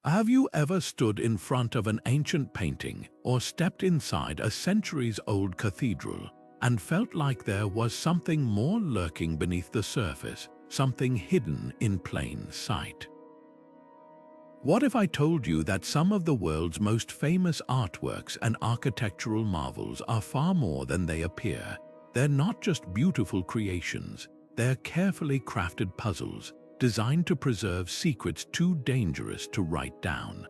Have you ever stood in front of an ancient painting or stepped inside a centuries-old cathedral and felt like there was something more lurking beneath the surface, something hidden in plain sight? What if I told you that some of the world's most famous artworks and architectural marvels are far more than they appear? They're not just beautiful creations, they're carefully crafted puzzles designed to preserve secrets too dangerous to write down.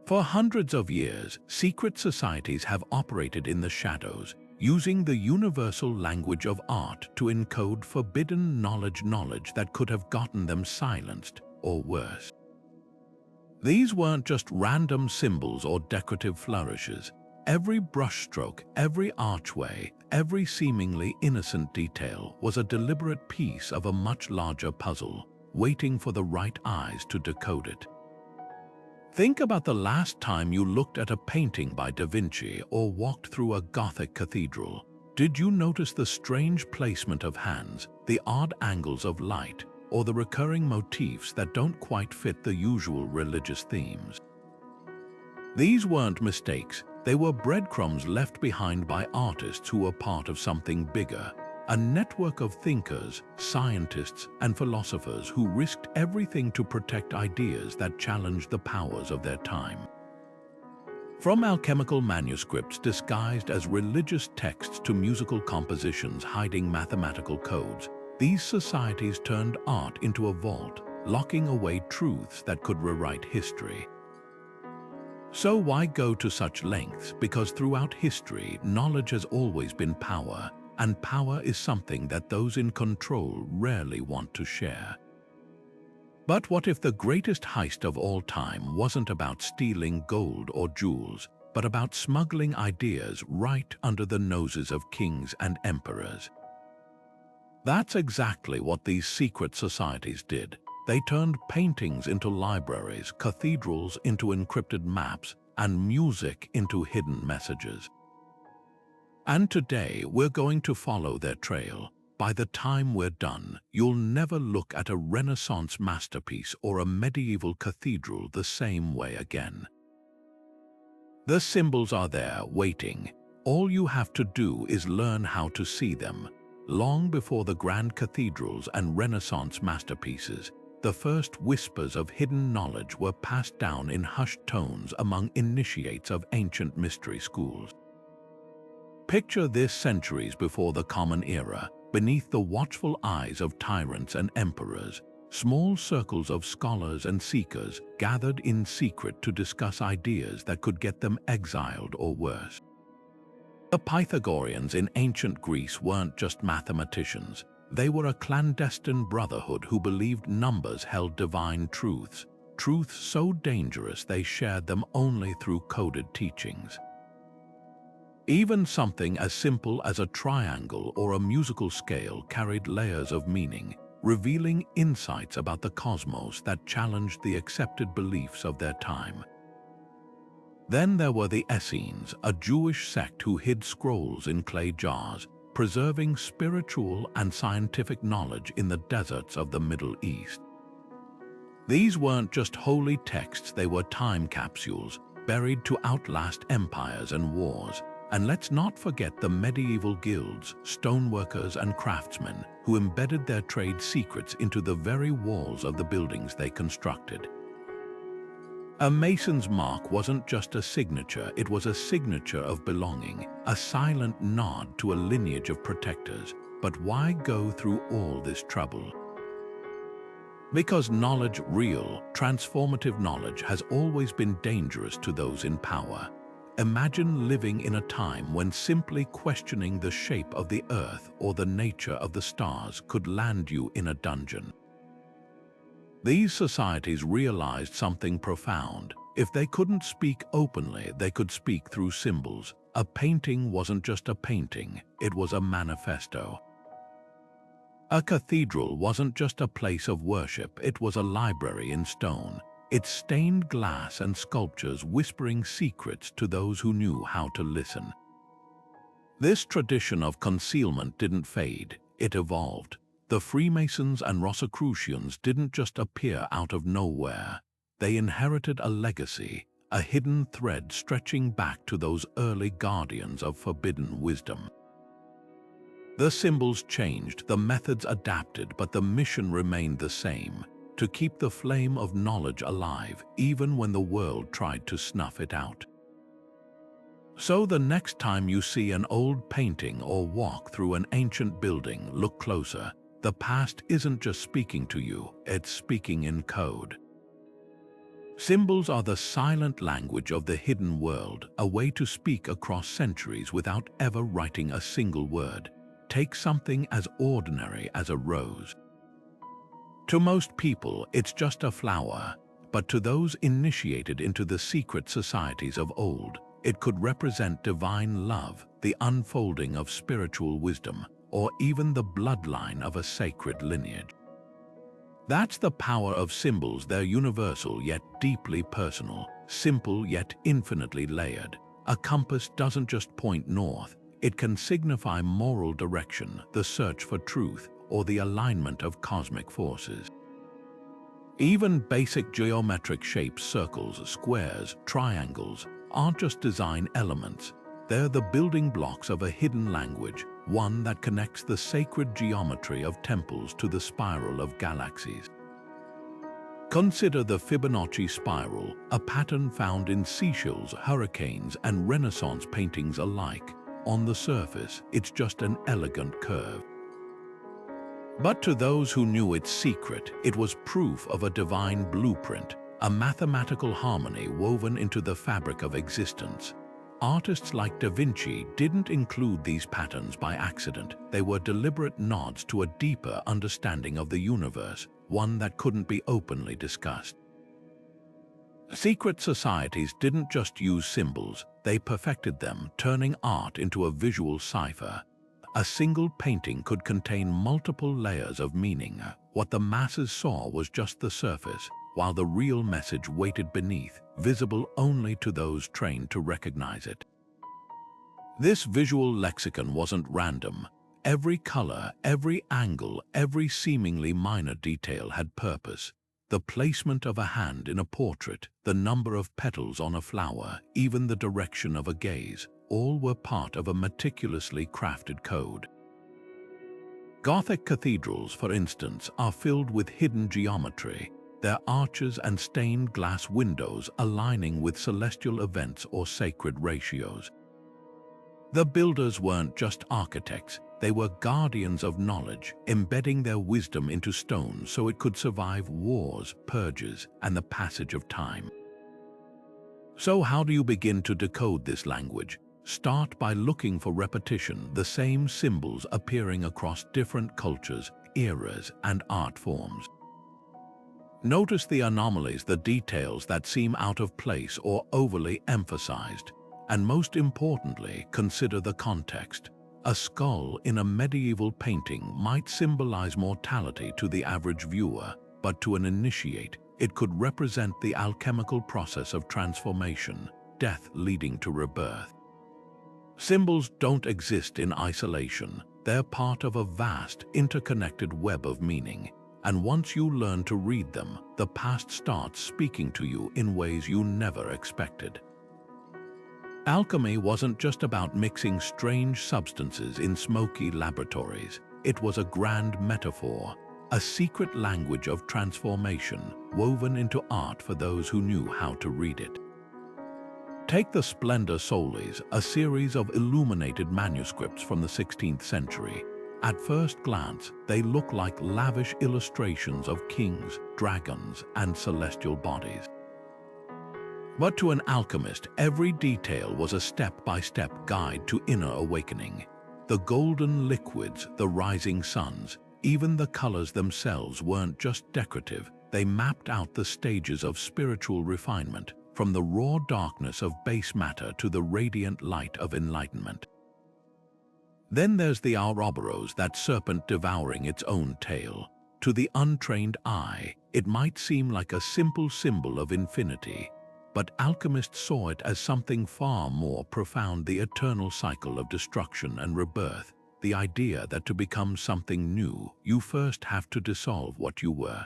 For hundreds of years, secret societies have operated in the shadows, using the universal language of art to encode forbidden knowledge that could have gotten them silenced, or worse. These weren't just random symbols or decorative flourishes. Every brushstroke, every archway, every seemingly innocent detail was a deliberate piece of a much larger puzzle, waiting for the right eyes to decode it. Think about the last time you looked at a painting by Da Vinci or walked through a Gothic cathedral. Did you notice the strange placement of hands, the odd angles of light, or the recurring motifs that don't quite fit the usual religious themes? These weren't mistakes. They were breadcrumbs left behind by artists who were part of something bigger, a network of thinkers, scientists, and philosophers who risked everything to protect ideas that challenged the powers of their time. From alchemical manuscripts disguised as religious texts to musical compositions hiding mathematical codes, these societies turned art into a vault, locking away truths that could rewrite history. So why go to such lengths? Because throughout history, knowledge has always been power, and power is something that those in control rarely want to share. But what if the greatest heist of all time wasn't about stealing gold or jewels, but about smuggling ideas right under the noses of kings and emperors? That's exactly what these secret societies did. They turned paintings into libraries, cathedrals into encrypted maps, and music into hidden messages. And today, we're going to follow their trail. By the time we're done, you'll never look at a Renaissance masterpiece or a medieval cathedral the same way again. The symbols are there, waiting. All you have to do is learn how to see them. Long before the grand cathedrals and Renaissance masterpieces, the first whispers of hidden knowledge were passed down in hushed tones among initiates of ancient mystery schools. Picture this centuries before the Common Era, beneath the watchful eyes of tyrants and emperors, small circles of scholars and seekers gathered in secret to discuss ideas that could get them exiled or worse. The Pythagoreans in ancient Greece weren't just mathematicians. They were a clandestine brotherhood who believed numbers held divine truths, truths so dangerous they shared them only through coded teachings. Even something as simple as a triangle or a musical scale carried layers of meaning, revealing insights about the cosmos that challenged the accepted beliefs of their time. Then there were the Essenes, a Jewish sect who hid scrolls in clay jars, preserving spiritual and scientific knowledge in the deserts of the Middle East. These weren't just holy texts, they were time capsules, buried to outlast empires and wars. And let's not forget the medieval guilds, stoneworkers and craftsmen, who embedded their trade secrets into the very walls of the buildings they constructed. A mason's mark wasn't just a signature, it was a signature of belonging, a silent nod to a lineage of protectors. But why go through all this trouble? Because knowledge, real, transformative knowledge, has always been dangerous to those in power. Imagine living in a time when simply questioning the shape of the earth or the nature of the stars could land you in a dungeon. These societies realized something profound. If they couldn't speak openly, they could speak through symbols. A painting wasn't just a painting, it was a manifesto. A cathedral wasn't just a place of worship, it was a library in stone. Its stained glass and sculptures whispering secrets to those who knew how to listen. This tradition of concealment didn't fade, it evolved. The Freemasons and Rosicrucians didn't just appear out of nowhere. They inherited a legacy, a hidden thread stretching back to those early guardians of forbidden wisdom. The symbols changed, the methods adapted, but the mission remained the same: to keep the flame of knowledge alive, even when the world tried to snuff it out. So the next time you see an old painting or walk through an ancient building, look closer. The past isn't just speaking to you, it's speaking in code. Symbols are the silent language of the hidden world, a way to speak across centuries without ever writing a single word. Take something as ordinary as a rose. To most people, it's just a flower, but to those initiated into the secret societies of old, it could represent divine love, the unfolding of spiritual wisdom, or even the bloodline of a sacred lineage. That's the power of symbols. They're universal yet deeply personal, simple yet infinitely layered. A compass doesn't just point north, it can signify moral direction, the search for truth, or the alignment of cosmic forces. Even basic geometric shapes, circles, squares, triangles, aren't just design elements. They're the building blocks of a hidden language, one that connects the sacred geometry of temples to the spiral of galaxies. Consider the Fibonacci spiral, a pattern found in seashells, hurricanes, and Renaissance paintings alike. On the surface, it's just an elegant curve. But to those who knew its secret, it was proof of a divine blueprint, a mathematical harmony woven into the fabric of existence. Artists like Da Vinci didn't include these patterns by accident. They were deliberate nods to a deeper understanding of the universe, one that couldn't be openly discussed. Secret societies didn't just use symbols, they perfected them, turning art into a visual cipher. A single painting could contain multiple layers of meaning. What the masses saw was just the surface, while the real message waited beneath, visible only to those trained to recognize it. This visual lexicon wasn't random. Every color, every angle, every seemingly minor detail had purpose. The placement of a hand in a portrait, the number of petals on a flower, even the direction of a gaze, all were part of a meticulously crafted code. Gothic cathedrals, for instance, are filled with hidden geometry, their arches and stained glass windows aligning with celestial events or sacred ratios. The builders weren't just architects, they were guardians of knowledge, embedding their wisdom into stone so it could survive wars, purges, and the passage of time. So how do you begin to decode this language? Start by looking for repetition, the same symbols appearing across different cultures, eras, and art forms. Notice the anomalies, the details that seem out of place or overly emphasized. And most importantly, consider the context. A skull in a medieval painting might symbolize mortality to the average viewer, but to an initiate, it could represent the alchemical process of transformation, death leading to rebirth. Symbols don't exist in isolation. They're part of a vast, interconnected web of meaning. And once you learn to read them, the past starts speaking to you in ways you never expected. Alchemy wasn't just about mixing strange substances in smoky laboratories. It was a grand metaphor, a secret language of transformation woven into art for those who knew how to read it. Take the Splendor Solis, a series of illuminated manuscripts from the 16th century. At first glance, they look like lavish illustrations of kings, dragons, and celestial bodies. But to an alchemist, every detail was a step-by-step guide to inner awakening. The golden liquids, the rising suns, even the colors themselves weren't just decorative. They mapped out the stages of spiritual refinement, from the raw darkness of base matter to the radiant light of enlightenment. Then there's the Ouroboros, that serpent devouring its own tail. To the untrained eye, it might seem like a simple symbol of infinity, but alchemists saw it as something far more profound: the eternal cycle of destruction and rebirth, the idea that to become something new, you first have to dissolve what you were.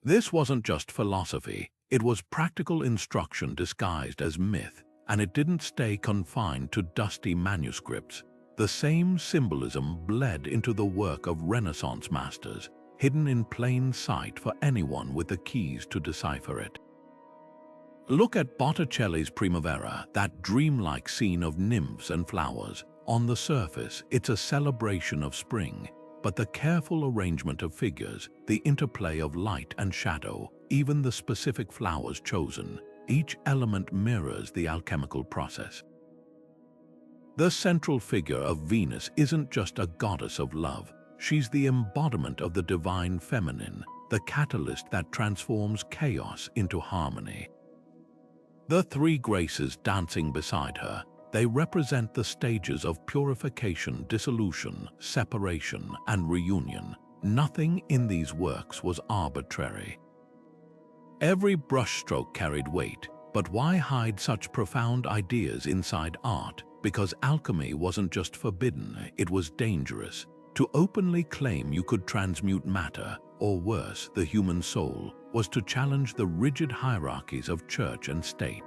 This wasn't just philosophy, It was practical instruction disguised as myth, and it didn't stay confined to dusty manuscripts. The same symbolism bled into the work of Renaissance masters, hidden in plain sight for anyone with the keys to decipher it. Look at Botticelli's Primavera, that dreamlike scene of nymphs and flowers. On the surface, it's a celebration of spring, but the careful arrangement of figures, the interplay of light and shadow, even the specific flowers chosen, each element mirrors the alchemical process. The central figure of Venus isn't just a goddess of love. She's the embodiment of the divine feminine, the catalyst that transforms chaos into harmony. The three graces dancing beside her, they represent the stages of purification, dissolution, separation, and reunion. Nothing in these works was arbitrary. Every brushstroke carried weight, but why hide such profound ideas inside art? Because alchemy wasn't just forbidden, it was dangerous. To openly claim you could transmute matter, or worse, the human soul, was to challenge the rigid hierarchies of church and state.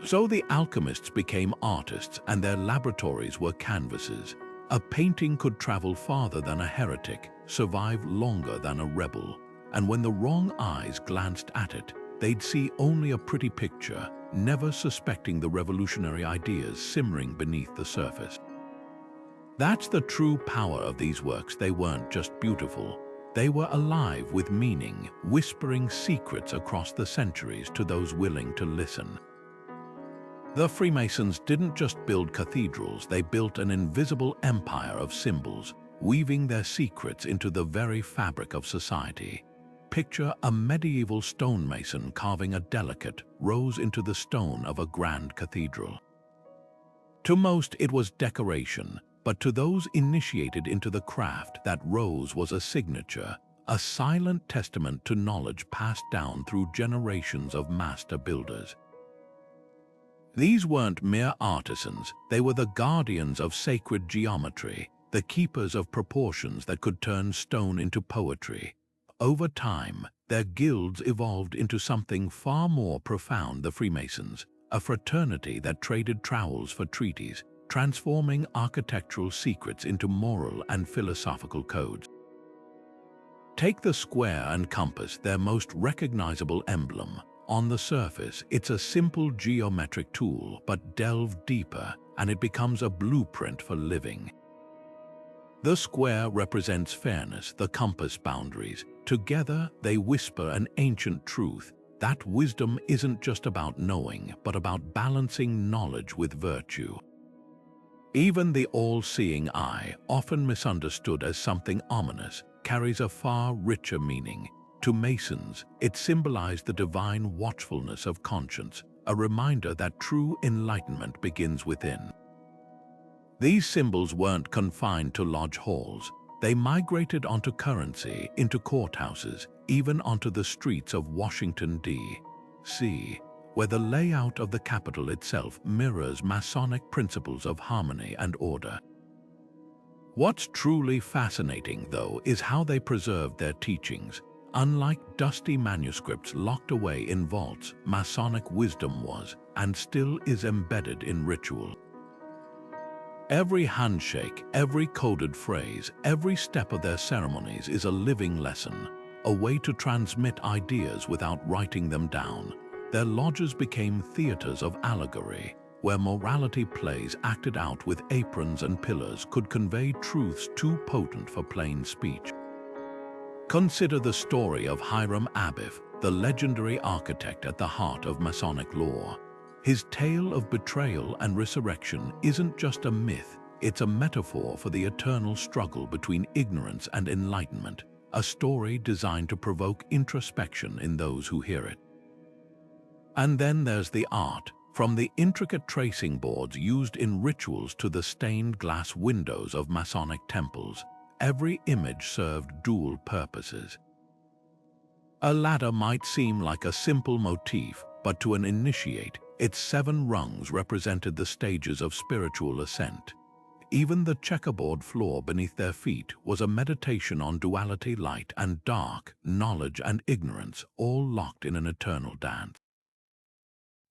So the alchemists became artists, and their laboratories were canvases. A painting could travel farther than a heretic, survive longer than a rebel, and when the wrong eyes glanced at it, they'd see only a pretty picture, never suspecting the revolutionary ideas simmering beneath the surface. That's the true power of these works. They weren't just beautiful. They were alive with meaning, whispering secrets across the centuries to those willing to listen. The Freemasons didn't just build cathedrals, they built an invisible empire of symbols, weaving their secrets into the very fabric of society. Picture a medieval stonemason carving a delicate rose into the stone of a grand cathedral. To most, it was decoration, but to those initiated into the craft, that rose was a signature, a silent testament to knowledge passed down through generations of master builders. These weren't mere artisans, they were the guardians of sacred geometry, the keepers of proportions that could turn stone into poetry. Over time, their guilds evolved into something far more profound: the Freemasons, a fraternity that traded trowels for treaties, transforming architectural secrets into moral and philosophical codes. Take the square and compass, their most recognizable emblem. On the surface, it's a simple geometric tool, but delve deeper, and it becomes a blueprint for living. The square represents fairness, the compass boundaries. Together, they whisper an ancient truth: that wisdom isn't just about knowing, but about balancing knowledge with virtue. Even the all-seeing eye, often misunderstood as something ominous, carries a far richer meaning. To Masons, it symbolized the divine watchfulness of conscience, a reminder that true enlightenment begins within. These symbols weren't confined to lodge halls. They migrated onto currency, into courthouses, even onto the streets of Washington, D.C., where the layout of the Capitol itself mirrors Masonic principles of harmony and order. What's truly fascinating, though, is how they preserved their teachings. Unlike dusty manuscripts locked away in vaults, Masonic wisdom was, and still is, embedded in ritual. Every handshake, every coded phrase, every step of their ceremonies is a living lesson, a way to transmit ideas without writing them down. Their lodges became theaters of allegory, where morality plays acted out with aprons and pillars could convey truths too potent for plain speech. Consider the story of Hiram Abif, the legendary architect at the heart of Masonic lore. His tale of betrayal and resurrection isn't just a myth, it's a metaphor for the eternal struggle between ignorance and enlightenment, a story designed to provoke introspection in those who hear it. And then there's the art, from the intricate tracing boards used in rituals to the stained glass windows of Masonic temples. Every image served dual purposes. A ladder might seem like a simple motif, but to an initiate, its 7 rungs represented the stages of spiritual ascent. Even the checkerboard floor beneath their feet was a meditation on duality, light and dark, knowledge and ignorance, all locked in an eternal dance.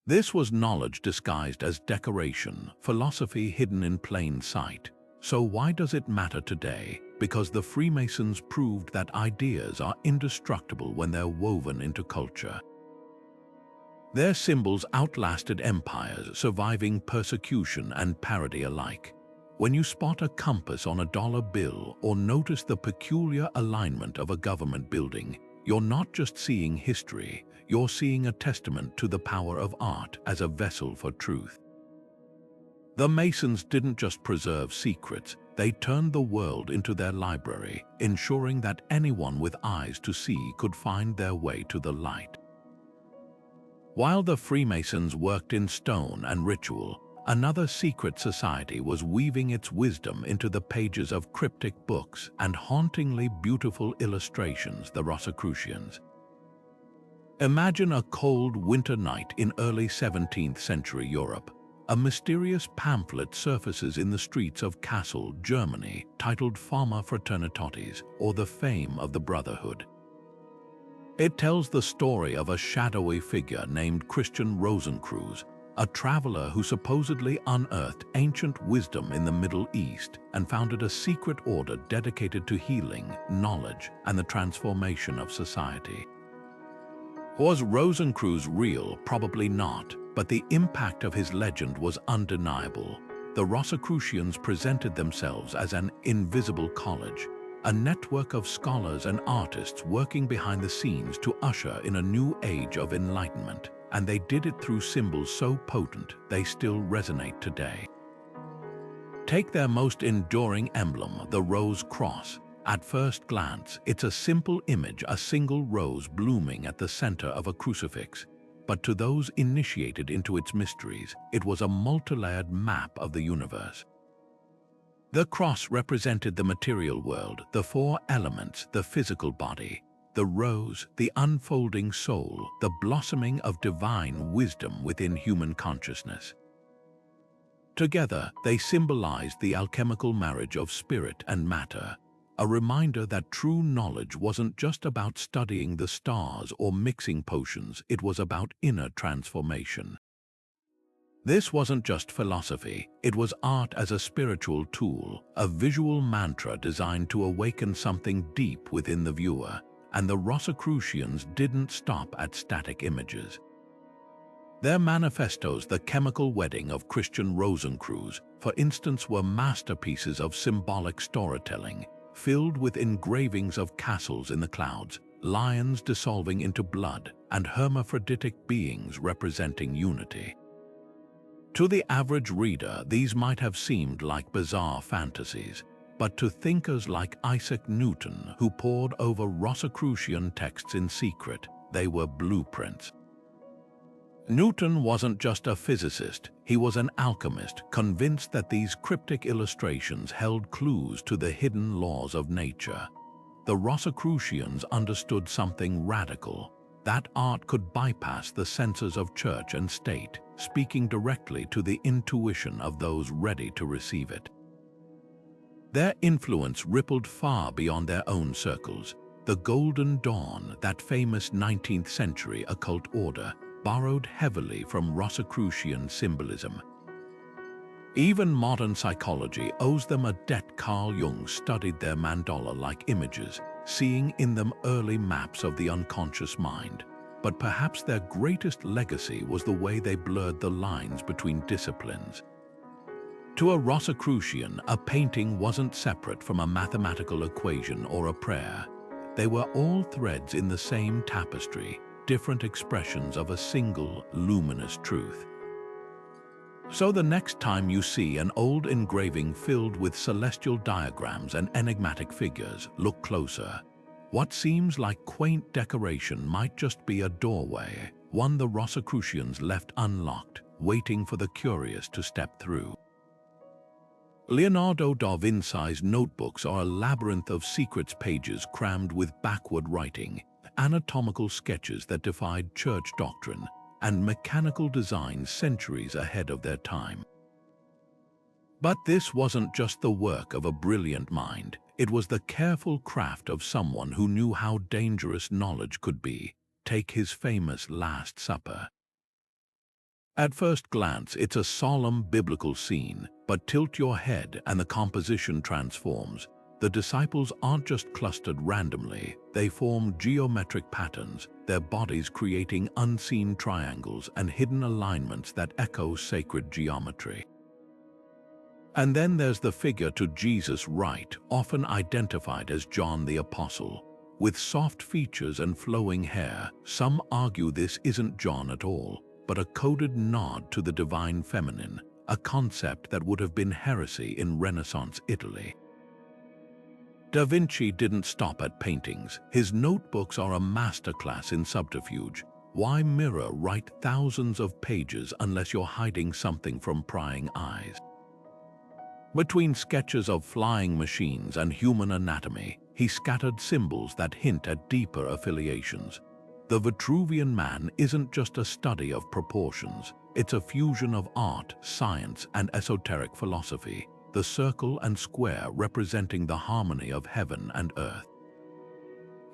This was knowledge disguised as decoration, philosophy hidden in plain sight. So why does it matter today? Because the Freemasons proved that ideas are indestructible when they're woven into culture. Their symbols outlasted empires, surviving persecution and parody alike. When you spot a compass on a dollar bill or notice the peculiar alignment of a government building, you're not just seeing history, you're seeing a testament to the power of art as a vessel for truth. The Masons didn't just preserve secrets, they turned the world into their library, ensuring that anyone with eyes to see could find their way to the light. While the Freemasons worked in stone and ritual, another secret society was weaving its wisdom into the pages of cryptic books and hauntingly beautiful illustrations, the Rosicrucians. Imagine a cold winter night in early 17th century Europe. A mysterious pamphlet surfaces in the streets of Kassel, Germany, titled Fama Fraternitatis, or the Fame of the Brotherhood. It tells the story of a shadowy figure named Christian Rosicrucians, a traveler who supposedly unearthed ancient wisdom in the Middle East and founded a secret order dedicated to healing, knowledge, and the transformation of society. Was Rosicrucians real? Probably not, but the impact of his legend was undeniable. The Rosicrucians presented themselves as an invisible college, a network of scholars and artists working behind the scenes to usher in a new age of enlightenment, and they did it through symbols so potent they still resonate today. Take their most enduring emblem, the Rose Cross. At first glance, it's a simple image, a single rose blooming at the center of a crucifix. But to those initiated into its mysteries, it was a multi-layered map of the universe. The cross represented the material world, the four elements, the physical body; the rose, the unfolding soul, the blossoming of divine wisdom within human consciousness. Together, they symbolized the alchemical marriage of spirit and matter, a reminder that true knowledge wasn't just about studying the stars or mixing potions, it was about inner transformation. This wasn't just philosophy, it was art as a spiritual tool, a visual mantra designed to awaken something deep within the viewer, and the Rosicrucians didn't stop at static images. Their manifestos, the chemical wedding of Christian Rosicrucians, for instance, were masterpieces of symbolic storytelling, filled with engravings of castles in the clouds, lions dissolving into blood, and hermaphroditic beings representing unity. To the average reader, these might have seemed like bizarre fantasies, but to thinkers like Isaac Newton, who pored over Rosicrucian texts in secret, they were blueprints. Newton wasn't just a physicist, he was an alchemist, convinced that these cryptic illustrations held clues to the hidden laws of nature. The Rosicrucians understood something radical, that art could bypass the censors of church and state, speaking directly to the intuition of those ready to receive it. Their influence rippled far beyond their own circles. The Golden Dawn, that famous 19th century occult order, borrowed heavily from Rosicrucian symbolism. Even modern psychology owes them a debt. Carl Jung studied their mandala-like images, seeing in them early maps of the unconscious mind. But perhaps their greatest legacy was the way they blurred the lines between disciplines. To a Rosicrucian, a painting wasn't separate from a mathematical equation or a prayer. They were all threads in the same tapestry, different expressions of a single, luminous truth. So the next time you see an old engraving filled with celestial diagrams and enigmatic figures, look closer. What seems like quaint decoration might just be a doorway, one the Rosicrucians left unlocked, waiting for the curious to step through. Leonardo da Vinci's notebooks are a labyrinth of secrets, pages crammed with backward writing, anatomical sketches that defied church doctrine, and mechanical designs centuries ahead of their time. But this wasn't just the work of a brilliant mind. It was the careful craft of someone who knew how dangerous knowledge could be. Take his famous Last Supper. At first glance, it's a solemn biblical scene, but tilt your head and the composition transforms. The disciples aren't just clustered randomly, they form geometric patterns, their bodies creating unseen triangles and hidden alignments that echo sacred geometry. And then there's the figure to Jesus' right, often identified as John the Apostle. With soft features and flowing hair, some argue this isn't John at all, but a coded nod to the divine feminine, a concept that would have been heresy in Renaissance Italy. Da Vinci didn't stop at paintings. His notebooks are a masterclass in subterfuge. Why mirror write thousands of pages unless you're hiding something from prying eyes? Between sketches of flying machines and human anatomy, he scattered symbols that hint at deeper affiliations. The Vitruvian Man isn't just a study of proportions, it's a fusion of art, science, and esoteric philosophy, the circle and square representing the harmony of heaven and earth.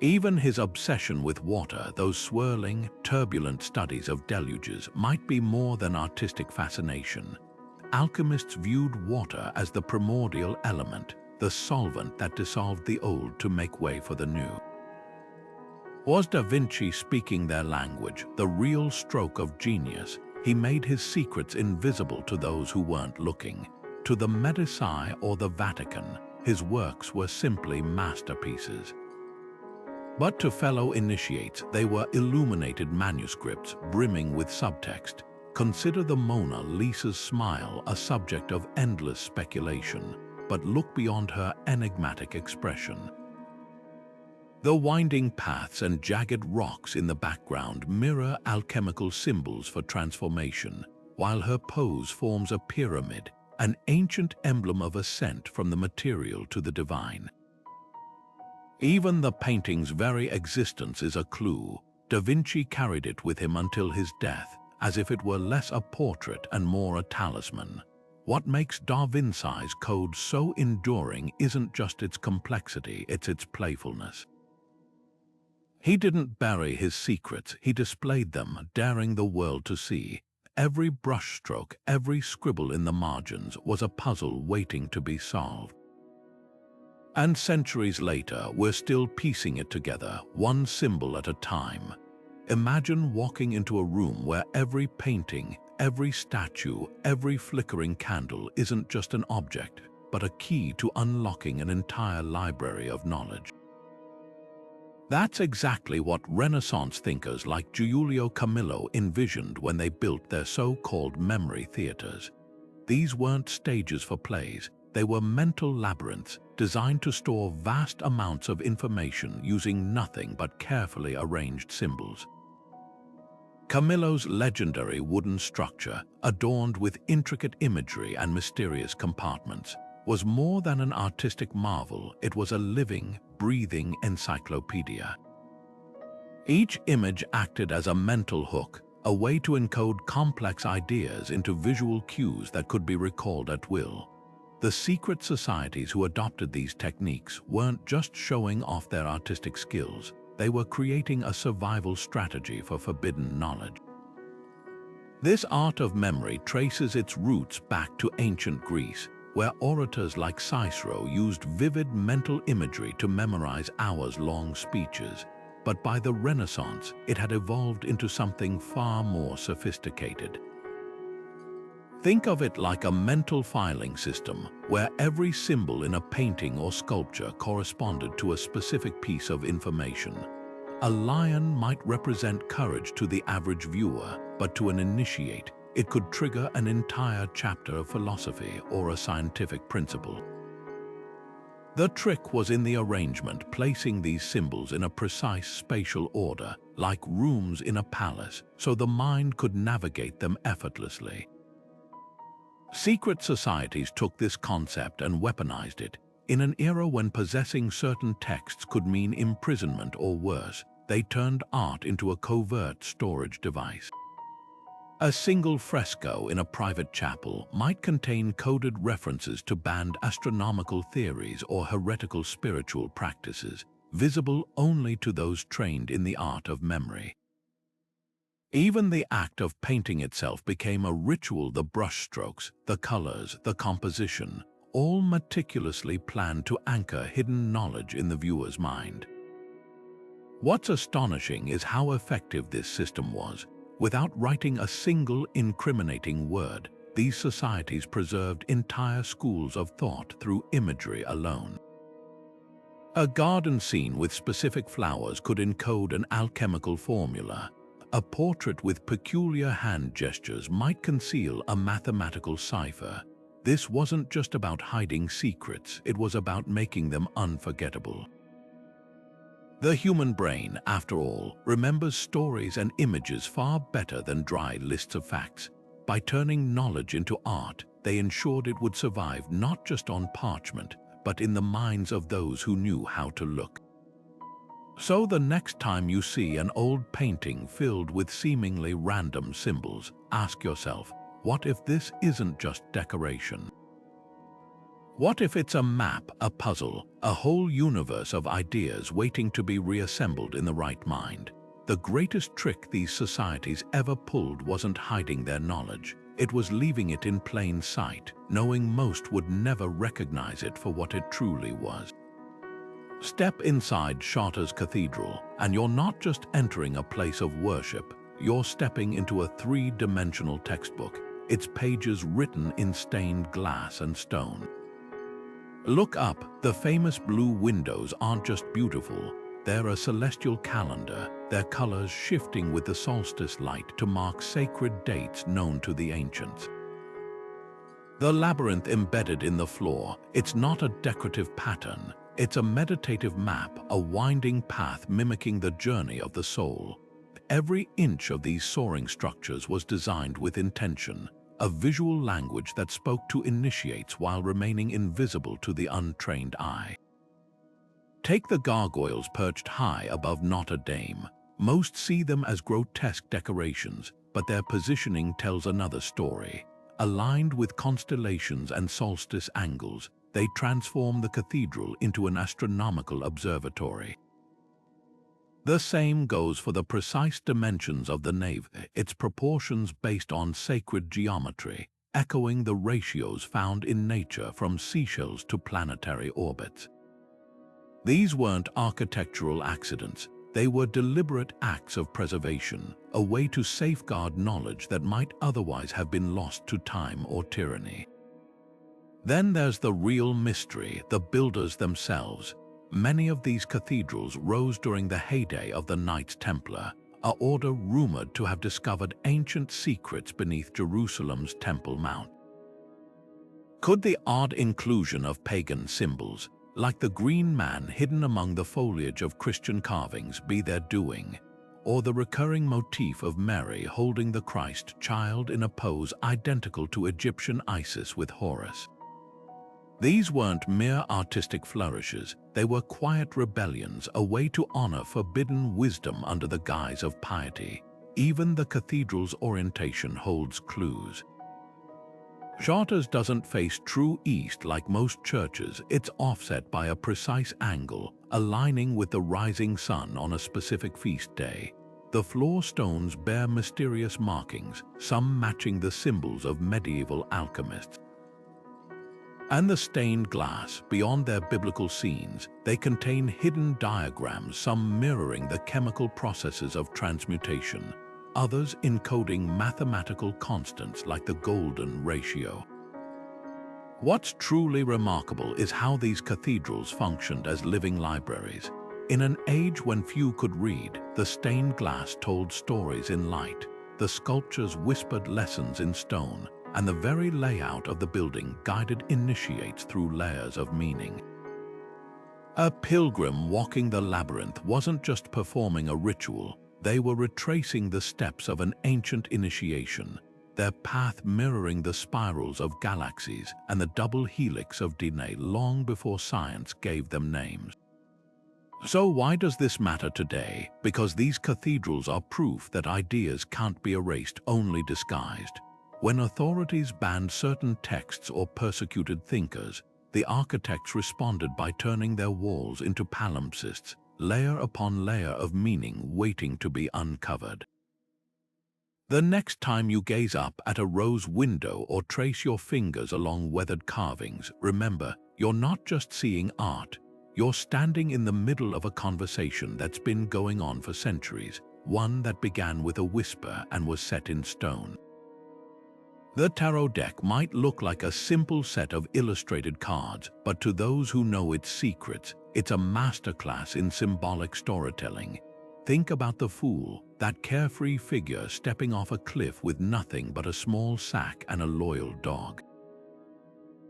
Even his obsession with water, those swirling, turbulent studies of deluges, might be more than artistic fascination. Alchemists viewed water as the primordial element, the solvent that dissolved the old to make way for the new. Was Da Vinci speaking their language, the real stroke of genius? He made his secrets invisible to those who weren't looking. To the Medici or the Vatican, his works were simply masterpieces. But to fellow initiates, they were illuminated manuscripts brimming with subtext. Consider the Mona Lisa's smile a subject of endless speculation, but look beyond her enigmatic expression. The winding paths and jagged rocks in the background mirror alchemical symbols for transformation, while her pose forms a pyramid, an ancient emblem of ascent from the material to the divine. Even the painting's very existence is a clue. Da Vinci carried it with him until his death, as if it were less a portrait and more a talisman. What makes Da Vinci's code so enduring isn't just its complexity, it's its playfulness. He didn't bury his secrets, he displayed them, daring the world to see. Every brushstroke, every scribble in the margins was a puzzle waiting to be solved. And centuries later, we're still piecing it together, one symbol at a time. Imagine walking into a room where every painting, every statue, every flickering candle isn't just an object, but a key to unlocking an entire library of knowledge. That's exactly what Renaissance thinkers like Giulio Camillo envisioned when they built their so-called memory theaters. These weren't stages for plays, they were mental labyrinths designed to store vast amounts of information using nothing but carefully arranged symbols. Camillo's legendary wooden structure, adorned with intricate imagery and mysterious compartments, was more than an artistic marvel, it was a living, breathing encyclopedia. Each image acted as a mental hook, a way to encode complex ideas into visual cues that could be recalled at will. The secret societies who adopted these techniques weren't just showing off their artistic skills, they were creating a survival strategy for forbidden knowledge. This art of memory traces its roots back to ancient Greece, where orators like Cicero used vivid mental imagery to memorize hours-long speeches. But by the Renaissance, it had evolved into something far more sophisticated. Think of it like a mental filing system, where every symbol in a painting or sculpture corresponded to a specific piece of information. A lion might represent courage to the average viewer, but to an initiate, it could trigger an entire chapter of philosophy or a scientific principle. The trick was in the arrangement, placing these symbols in a precise spatial order, like rooms in a palace, so the mind could navigate them effortlessly. Secret societies took this concept and weaponized it. In an era when possessing certain texts could mean imprisonment or worse, they turned art into a covert storage device. A single fresco in a private chapel might contain coded references to banned astronomical theories or heretical spiritual practices, visible only to those trained in the art of memory. Even the act of painting itself became a ritual. The brushstrokes, the colors, the composition, all meticulously planned to anchor hidden knowledge in the viewer's mind. What's astonishing is how effective this system was. Without writing a single incriminating word, these societies preserved entire schools of thought through imagery alone. A garden scene with specific flowers could encode an alchemical formula. A portrait with peculiar hand gestures might conceal a mathematical cipher. This wasn't just about hiding secrets, it was about making them unforgettable. The human brain, after all, remembers stories and images far better than dry lists of facts. By turning knowledge into art, they ensured it would survive not just on parchment, but in the minds of those who knew how to look. So the next time you see an old painting filled with seemingly random symbols, ask yourself, what if this isn't just decoration? What if it's a map, a puzzle, a whole universe of ideas waiting to be reassembled in the right mind? The greatest trick these societies ever pulled wasn't hiding their knowledge. It was leaving it in plain sight, knowing most would never recognize it for what it truly was. Step inside Chartres Cathedral, and you're not just entering a place of worship, you're stepping into a three-dimensional textbook, its pages written in stained glass and stone. Look up, the famous blue windows aren't just beautiful, they're a celestial calendar, their colors shifting with the solstice light to mark sacred dates known to the ancients. The labyrinth embedded in the floor, it's not a decorative pattern, it's a meditative map, a winding path mimicking the journey of the soul. Every inch of these soaring structures was designed with intention, a visual language that spoke to initiates while remaining invisible to the untrained eye. Take the gargoyles perched high above Notre Dame. Most see them as grotesque decorations, but their positioning tells another story. Aligned with constellations and solstice angles, they transform the cathedral into an astronomical observatory. The same goes for the precise dimensions of the nave, its proportions based on sacred geometry, echoing the ratios found in nature from seashells to planetary orbits. These weren't architectural accidents, they were deliberate acts of preservation, a way to safeguard knowledge that might otherwise have been lost to time or tyranny. Then there's the real mystery, the builders themselves. Many of these cathedrals rose during the heyday of the Knights Templar, an order rumored to have discovered ancient secrets beneath Jerusalem's Temple Mount. Could the odd inclusion of pagan symbols, like the green man hidden among the foliage of Christian carvings, be their doing, or the recurring motif of Mary holding the Christ child in a pose identical to Egyptian Isis with Horus? These weren't mere artistic flourishes, they were quiet rebellions, a way to honor forbidden wisdom under the guise of piety. Even the cathedral's orientation holds clues. Chartres doesn't face true east like most churches, it's offset by a precise angle, aligning with the rising sun on a specific feast day. The floor stones bear mysterious markings, some matching the symbols of medieval alchemists. And the stained glass, beyond their biblical scenes, they contain hidden diagrams, some mirroring the chemical processes of transmutation, others encoding mathematical constants like the golden ratio. What's truly remarkable is how these cathedrals functioned as living libraries. In an age when few could read, the stained glass told stories in light, the sculptures whispered lessons in stone, and the very layout of the building guided initiates through layers of meaning. A pilgrim walking the labyrinth wasn't just performing a ritual, they were retracing the steps of an ancient initiation, their path mirroring the spirals of galaxies and the double helix of DNA long before science gave them names. So why does this matter today? Because these cathedrals are proof that ideas can't be erased, only disguised. When authorities banned certain texts or persecuted thinkers, the architects responded by turning their walls into palimpsests, layer upon layer of meaning waiting to be uncovered. The next time you gaze up at a rose window or trace your fingers along weathered carvings, remember, you're not just seeing art. You're standing in the middle of a conversation that's been going on for centuries, one that began with a whisper and was set in stone. The tarot deck might look like a simple set of illustrated cards, but to those who know its secrets, it's a masterclass in symbolic storytelling. Think about the Fool, that carefree figure stepping off a cliff with nothing but a small sack and a loyal dog.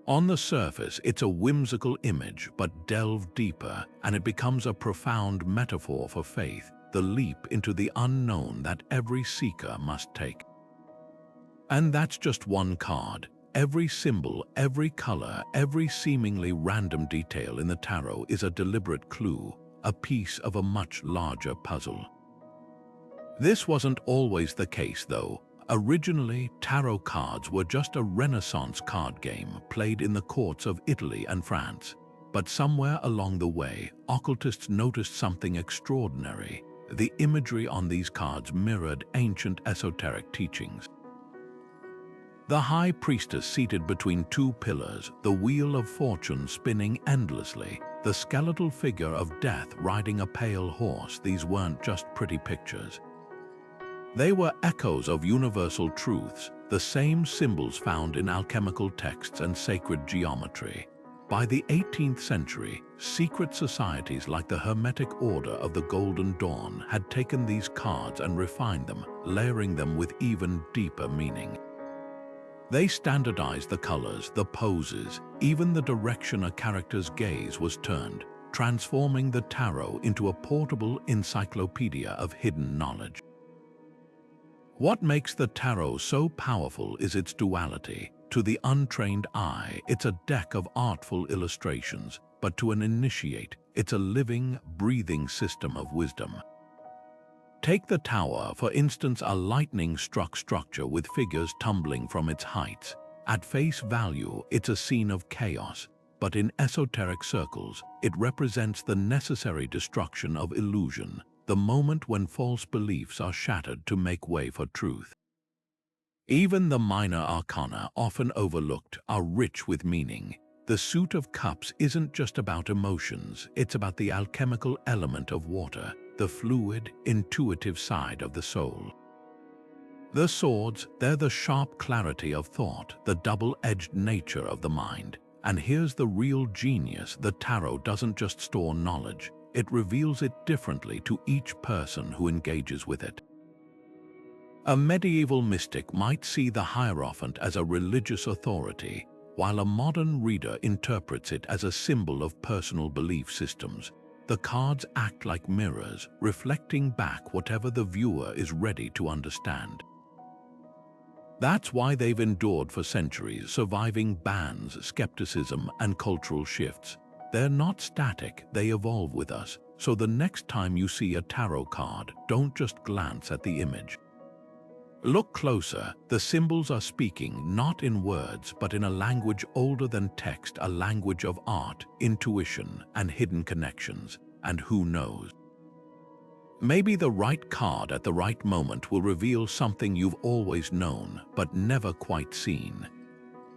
On the surface, it's a whimsical image, but delve deeper, and it becomes a profound metaphor for faith, the leap into the unknown that every seeker must take. And that's just one card. Every symbol, every color, every seemingly random detail in the tarot is a deliberate clue, a piece of a much larger puzzle. This wasn't always the case, though. Originally, tarot cards were just a Renaissance card game played in the courts of Italy and France. But somewhere along the way, occultists noticed something extraordinary. The imagery on these cards mirrored ancient esoteric teachings. The high priestess seated between two pillars, the wheel of fortune spinning endlessly, the skeletal figure of death riding a pale horse. These weren't just pretty pictures. They were echoes of universal truths, the same symbols found in alchemical texts and sacred geometry. By the 18th century, secret societies like the Hermetic Order of the Golden Dawn had taken these cards and refined them, layering them with even deeper meaning. They standardized the colors, the poses, even the direction a character's gaze was turned, transforming the tarot into a portable encyclopedia of hidden knowledge. What makes the tarot so powerful is its duality. To the untrained eye, it's a deck of artful illustrations, but to an initiate, it's a living, breathing system of wisdom. Take the tower, for instance, a lightning-struck structure with figures tumbling from its heights. At face value, it's a scene of chaos, but in esoteric circles, it represents the necessary destruction of illusion, the moment when false beliefs are shattered to make way for truth. Even the minor arcana, often overlooked, are rich with meaning. The Suit of Cups isn't just about emotions, it's about the alchemical element of water, the fluid, intuitive side of the soul. The swords, they're the sharp clarity of thought, the double-edged nature of the mind. And here's the real genius: the tarot doesn't just store knowledge, it reveals it differently to each person who engages with it. A medieval mystic might see the Hierophant as a religious authority, while a modern reader interprets it as a symbol of personal belief systems. The cards act like mirrors, reflecting back whatever the viewer is ready to understand. That's why they've endured for centuries, surviving bans, skepticism, and cultural shifts. They're not static, they evolve with us. So the next time you see a tarot card, don't just glance at the image. Look closer. The symbols are speaking, not in words, but in a language older than text, a language of art, intuition, and hidden connections. And who knows? Maybe the right card at the right moment will reveal something you've always known, but never quite seen.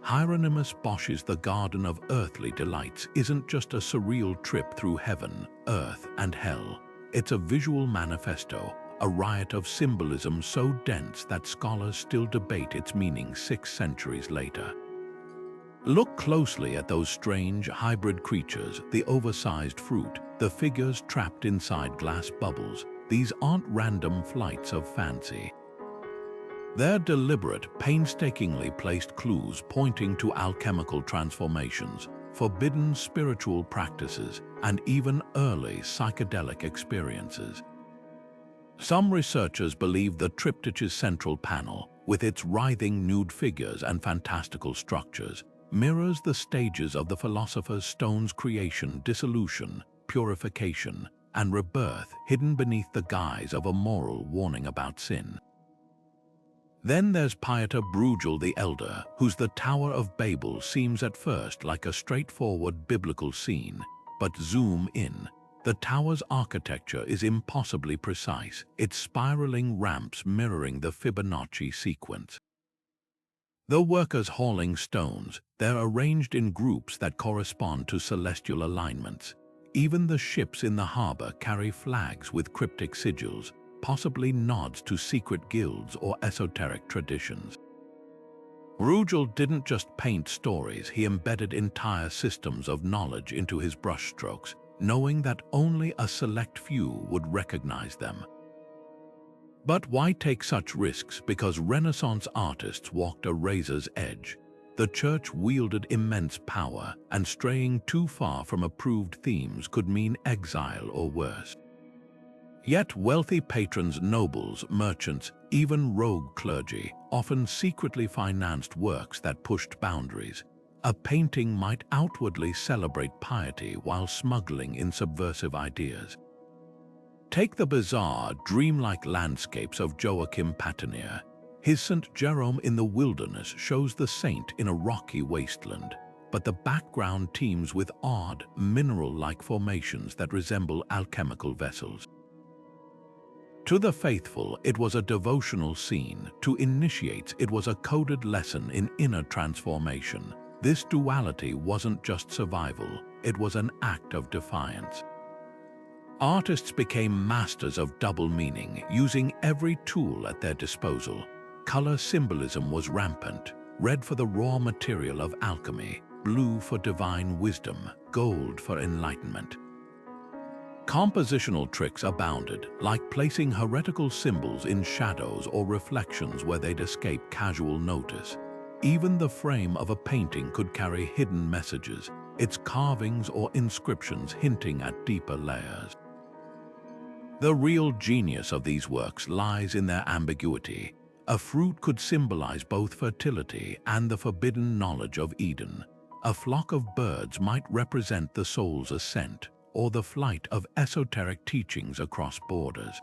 Hieronymus Bosch's The Garden of Earthly Delights isn't just a surreal trip through heaven, earth, and hell. It's a visual manifesto, a riot of symbolism so dense that scholars still debate its meaning 6 centuries later. Look closely at those strange hybrid creatures, the oversized fruit, the figures trapped inside glass bubbles. These aren't random flights of fancy. They're deliberate, painstakingly placed clues pointing to alchemical transformations, forbidden spiritual practices, and even early psychedelic experiences. Some researchers believe the triptych's central panel, with its writhing nude figures and fantastical structures, mirrors the stages of the philosopher's stone's creation, dissolution, purification, and rebirth hidden beneath the guise of a moral warning about sin. Then there's Pieter Bruegel the Elder, whose The Tower of Babel seems at first like a straightforward biblical scene, but zoom in. The tower's architecture is impossibly precise, its spiraling ramps mirroring the Fibonacci sequence. The workers hauling stones, they're arranged in groups that correspond to celestial alignments. Even the ships in the harbor carry flags with cryptic sigils, possibly nods to secret guilds or esoteric traditions. Bruegel didn't just paint stories, he embedded entire systems of knowledge into his brushstrokes, knowing that only a select few would recognize them. But why take such risks? Because Renaissance artists walked a razor's edge. The church wielded immense power, and straying too far from approved themes could mean exile or worse. Yet wealthy patrons, nobles, merchants, even rogue clergy often secretly financed works that pushed boundaries. A painting might outwardly celebrate piety while smuggling in subversive ideas. Take the bizarre, dreamlike landscapes of Joachim Patinier. His St. Jerome in the Wilderness shows the saint in a rocky wasteland, but the background teems with odd, mineral-like formations that resemble alchemical vessels. To the faithful, it was a devotional scene. To initiates, it was a coded lesson in inner transformation. This duality wasn't just survival, it was an act of defiance. Artists became masters of double meaning, using every tool at their disposal. Color symbolism was rampant, red for the raw material of alchemy, blue for divine wisdom, gold for enlightenment. Compositional tricks abounded, like placing heretical symbols in shadows or reflections where they'd escape casual notice. Even the frame of a painting could carry hidden messages, its carvings or inscriptions hinting at deeper layers. The real genius of these works lies in their ambiguity. A fruit could symbolize both fertility and the forbidden knowledge of Eden. A flock of birds might represent the soul's ascent, or the flight of esoteric teachings across borders.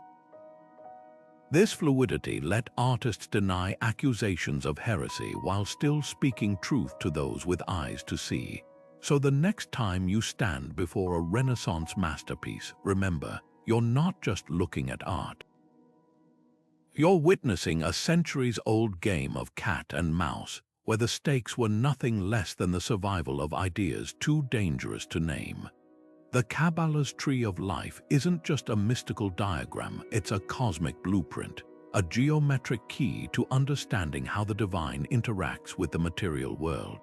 This fluidity let artists deny accusations of heresy while still speaking truth to those with eyes to see. So the next time you stand before a Renaissance masterpiece, remember, you're not just looking at art. You're witnessing a centuries-old game of cat and mouse, where the stakes were nothing less than the survival of ideas too dangerous to name. The Kabbalah's tree of life isn't just a mystical diagram, it's a cosmic blueprint, a geometric key to understanding how the divine interacts with the material world.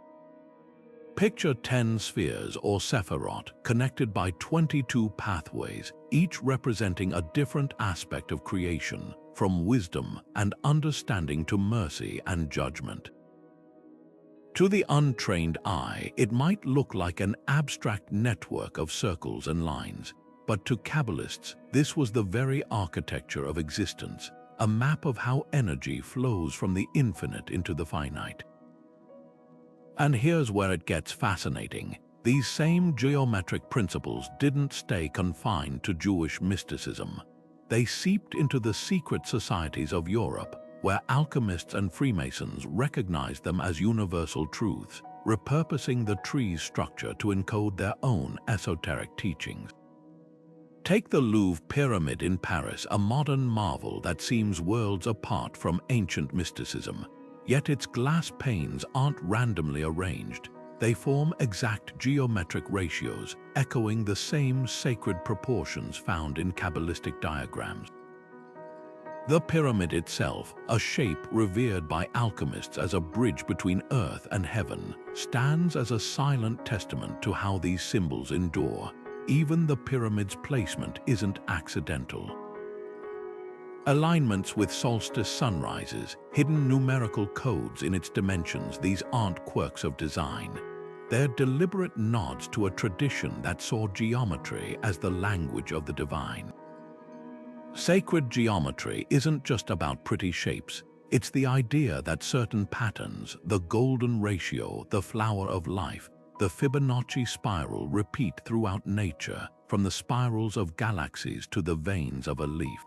Picture 10 spheres or sephirot connected by 22 pathways, each representing a different aspect of creation, from wisdom and understanding to mercy and judgment. To the untrained eye, it might look like an abstract network of circles and lines, but to Kabbalists, this was the very architecture of existence, a map of how energy flows from the infinite into the finite. And here's where it gets fascinating. These same geometric principles didn't stay confined to Jewish mysticism. They seeped into the secret societies of Europe, where alchemists and Freemasons recognized them as universal truths, repurposing the tree's structure to encode their own esoteric teachings. Take the Louvre Pyramid in Paris, a modern marvel that seems worlds apart from ancient mysticism. Yet its glass panes aren't randomly arranged. They form exact geometric ratios, echoing the same sacred proportions found in Kabbalistic diagrams. The pyramid itself, a shape revered by alchemists as a bridge between earth and heaven, stands as a silent testament to how these symbols endure. Even the pyramid's placement isn't accidental. Alignments with solstice sunrises, hidden numerical codes in its dimensions, these aren't quirks of design. They're deliberate nods to a tradition that saw geometry as the language of the divine. Sacred geometry isn't just about pretty shapes. It's the idea that certain patterns, the golden ratio, the flower of life, the Fibonacci spiral repeat throughout nature, from the spirals of galaxies to the veins of a leaf.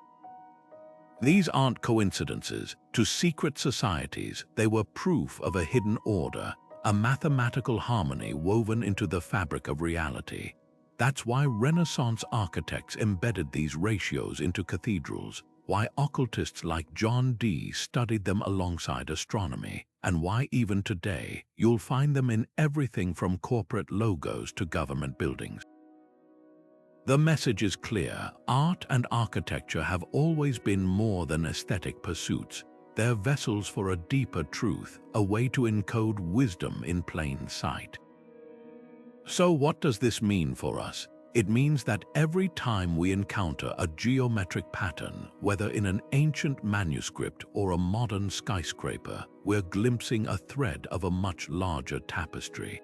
These aren't coincidences. To secret societies, they were proof of a hidden order, a mathematical harmony woven into the fabric of reality. That's why Renaissance architects embedded these ratios into cathedrals, why occultists like John Dee studied them alongside astronomy, and why even today you'll find them in everything from corporate logos to government buildings. The message is clear. Art and architecture have always been more than aesthetic pursuits. They're vessels for a deeper truth, a way to encode wisdom in plain sight. So what does this mean for us? It means that every time we encounter a geometric pattern, whether in an ancient manuscript or a modern skyscraper, we're glimpsing a thread of a much larger tapestry.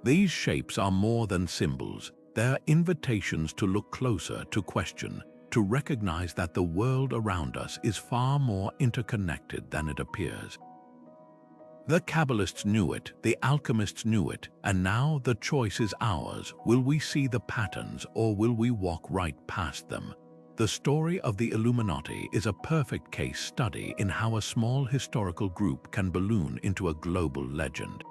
These shapes are more than symbols. They're invitations to look closer, to question, to recognize that the world around us is far more interconnected than it appears. The Kabbalists knew it, the alchemists knew it, and now the choice is ours. Will we see the patterns or will we walk right past them? The story of the Illuminati is a perfect case study in how a small historical group can balloon into a global legend.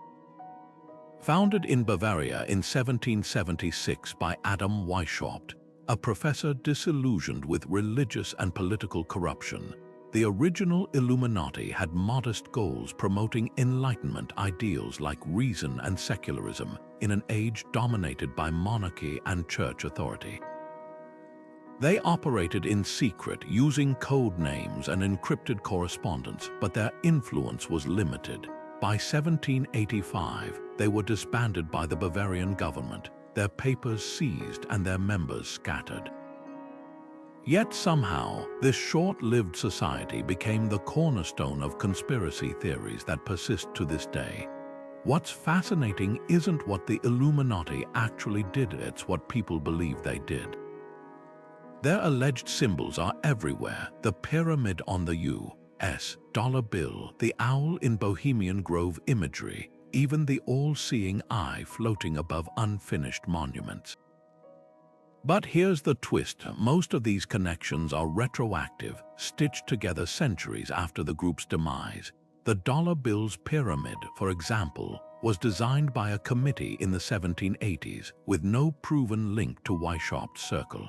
Founded in Bavaria in 1776 by Adam Weishaupt, a professor disillusioned with religious and political corruption, the original Illuminati had modest goals promoting Enlightenment ideals like reason and secularism in an age dominated by monarchy and church authority. They operated in secret, using code names and encrypted correspondence, but their influence was limited. By 1785, they were disbanded by the Bavarian government, their papers seized and their members scattered. Yet somehow, this short-lived society became the cornerstone of conspiracy theories that persist to this day. What's fascinating isn't what the Illuminati actually did, it's what people believe they did. Their alleged symbols are everywhere: the pyramid on the U.S. dollar bill, the owl in Bohemian Grove imagery, even the all-seeing eye floating above unfinished monuments. But here's the twist: most of these connections are retroactive, stitched together centuries after the group's demise. The dollar bill's pyramid, for example, was designed by a committee in the 1780s, with no proven link to Weishaupt's circle.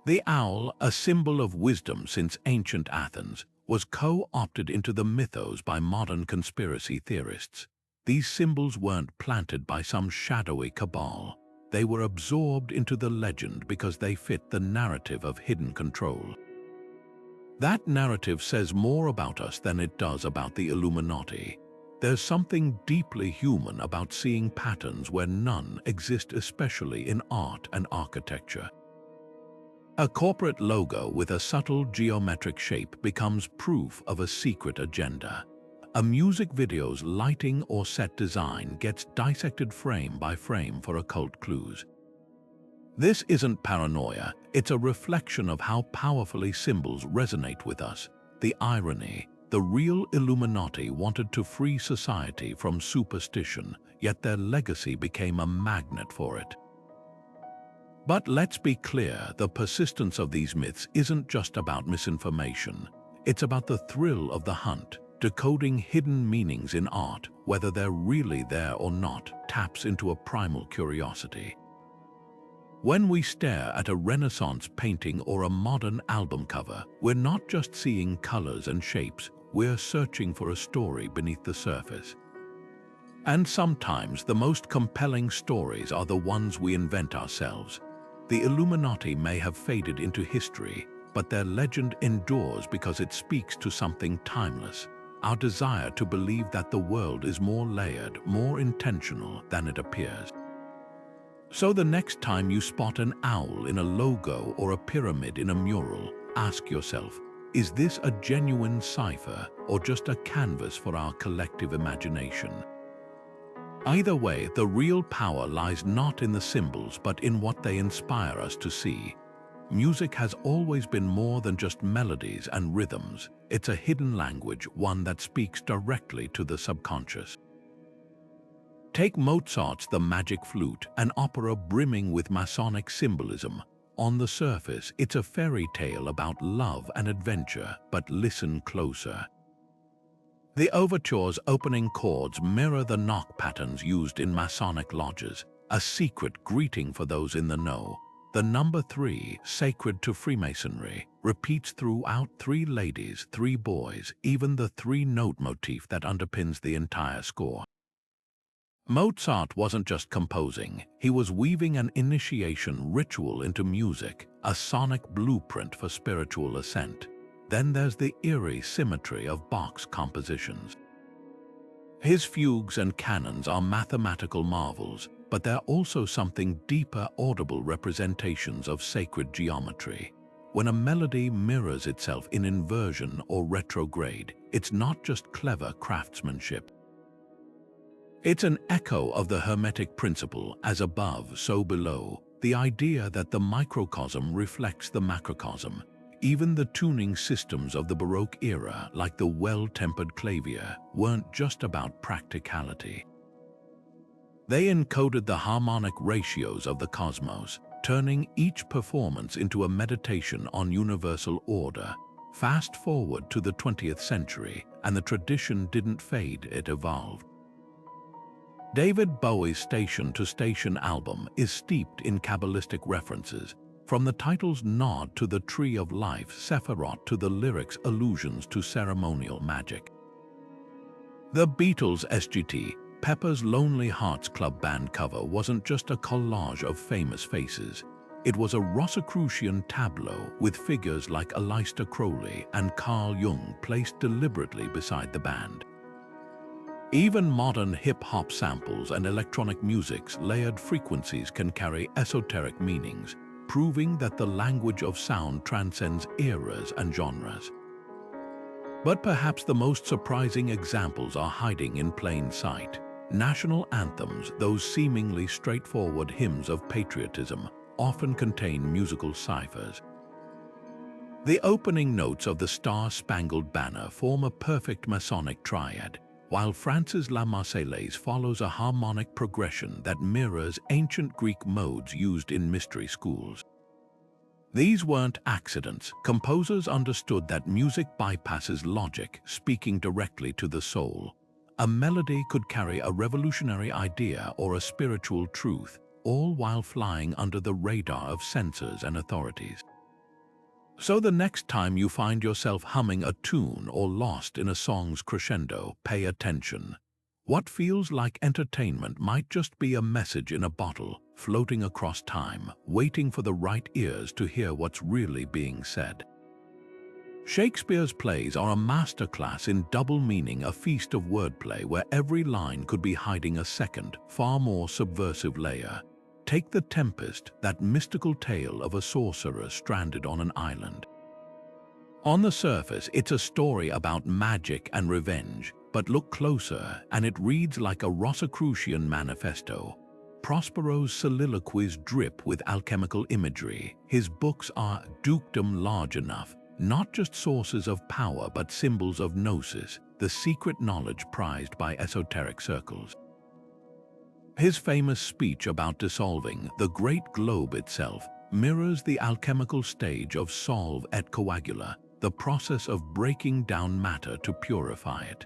The owl, a symbol of wisdom since ancient Athens, was co-opted into the mythos by modern conspiracy theorists. These symbols weren't planted by some shadowy cabal. They were absorbed into the legend because they fit the narrative of hidden control. That narrative says more about us than it does about the Illuminati. There's something deeply human about seeing patterns where none exist, especially in art and architecture. A corporate logo with a subtle geometric shape becomes proof of a secret agenda. A music video's lighting or set design gets dissected frame by frame for occult clues. This isn't paranoia, it's a reflection of how powerfully symbols resonate with us. The irony: the real Illuminati wanted to free society from superstition, yet their legacy became a magnet for it. But let's be clear, the persistence of these myths isn't just about misinformation. It's about the thrill of the hunt. Decoding hidden meanings in art, whether they're really there or not, taps into a primal curiosity. When we stare at a Renaissance painting or a modern album cover, we're not just seeing colors and shapes, we're searching for a story beneath the surface. And sometimes the most compelling stories are the ones we invent ourselves. The Illuminati may have faded into history, but their legend endures because it speaks to something timeless: our desire to believe that the world is more layered, more intentional than it appears. So the next time you spot an owl in a logo or a pyramid in a mural, ask yourself, is this a genuine cipher or just a canvas for our collective imagination? Either way, the real power lies not in the symbols but in what they inspire us to see. Music has always been more than just melodies and rhythms. It's a hidden language, one that speaks directly to the subconscious. Take Mozart's The Magic Flute, an opera brimming with Masonic symbolism. On the surface, it's a fairy tale about love and adventure, but listen closer. The overture's opening chords mirror the knock patterns used in Masonic lodges, a secret greeting for those in the know. The number 3, sacred to Freemasonry, repeats throughout 3 ladies, 3 boys, even the 3-note motif that underpins the entire score. Mozart wasn't just composing, he was weaving an initiation ritual into music, a sonic blueprint for spiritual ascent. Then there's the eerie symmetry of Bach's compositions. His fugues and canons are mathematical marvels, but they're also something deeper, audible representations of sacred geometry. When a melody mirrors itself in inversion or retrograde, it's not just clever craftsmanship. It's an echo of the Hermetic principle, as above, so below, the idea that the microcosm reflects the macrocosm. Even the tuning systems of the Baroque era, like the well-tempered clavier, weren't just about practicality. They encoded the harmonic ratios of the cosmos, turning each performance into a meditation on universal order. Fast forward to the 20th century, and the tradition didn't fade, it evolved. David Bowie's Station to Station album is steeped in Kabbalistic references, from the title's nod to the Tree of Life, Sephiroth, to the lyrics' allusions to ceremonial magic. The Beatles' SGT, Pepper's Lonely Hearts Club Band cover, wasn't just a collage of famous faces. It was a Rosicrucian tableau with figures like Aleister Crowley and Carl Jung placed deliberately beside the band. Even modern hip-hop samples and electronic music's layered frequencies can carry esoteric meanings, proving that the language of sound transcends eras and genres. But perhaps the most surprising examples are hiding in plain sight. National anthems, those seemingly straightforward hymns of patriotism, often contain musical ciphers. The opening notes of the Star-Spangled Banner form a perfect Masonic triad, while Francis La Marseillaise follows a harmonic progression that mirrors ancient Greek modes used in mystery schools. These weren't accidents. Composers understood that music bypasses logic, speaking directly to the soul. A melody could carry a revolutionary idea or a spiritual truth, all while flying under the radar of censors and authorities. So the next time you find yourself humming a tune or lost in a song's crescendo, pay attention. What feels like entertainment might just be a message in a bottle, floating across time, waiting for the right ears to hear what's really being said. Shakespeare's plays are a masterclass in double meaning, a feast of wordplay where every line could be hiding a second, far more subversive layer. Take The Tempest, that mystical tale of a sorcerer stranded on an island. On the surface, it's a story about magic and revenge, but look closer and it reads like a Rosicrucian manifesto. Prospero's soliloquies drip with alchemical imagery. His books are dukedom large enough, not just sources of power but symbols of gnosis, the secret knowledge prized by esoteric circles. His famous speech about dissolving the great globe itself mirrors the alchemical stage of solve et coagula, the process of breaking down matter to purify it.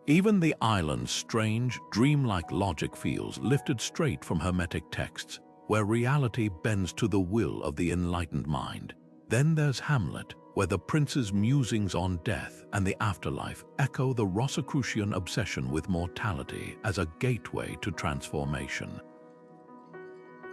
Even the island's strange, dreamlike logic feels lifted straight from Hermetic texts, where reality bends to the will of the enlightened mind. Then there's Hamlet, where the prince's musings on death and the afterlife echo the Rosicrucian obsession with mortality as a gateway to transformation.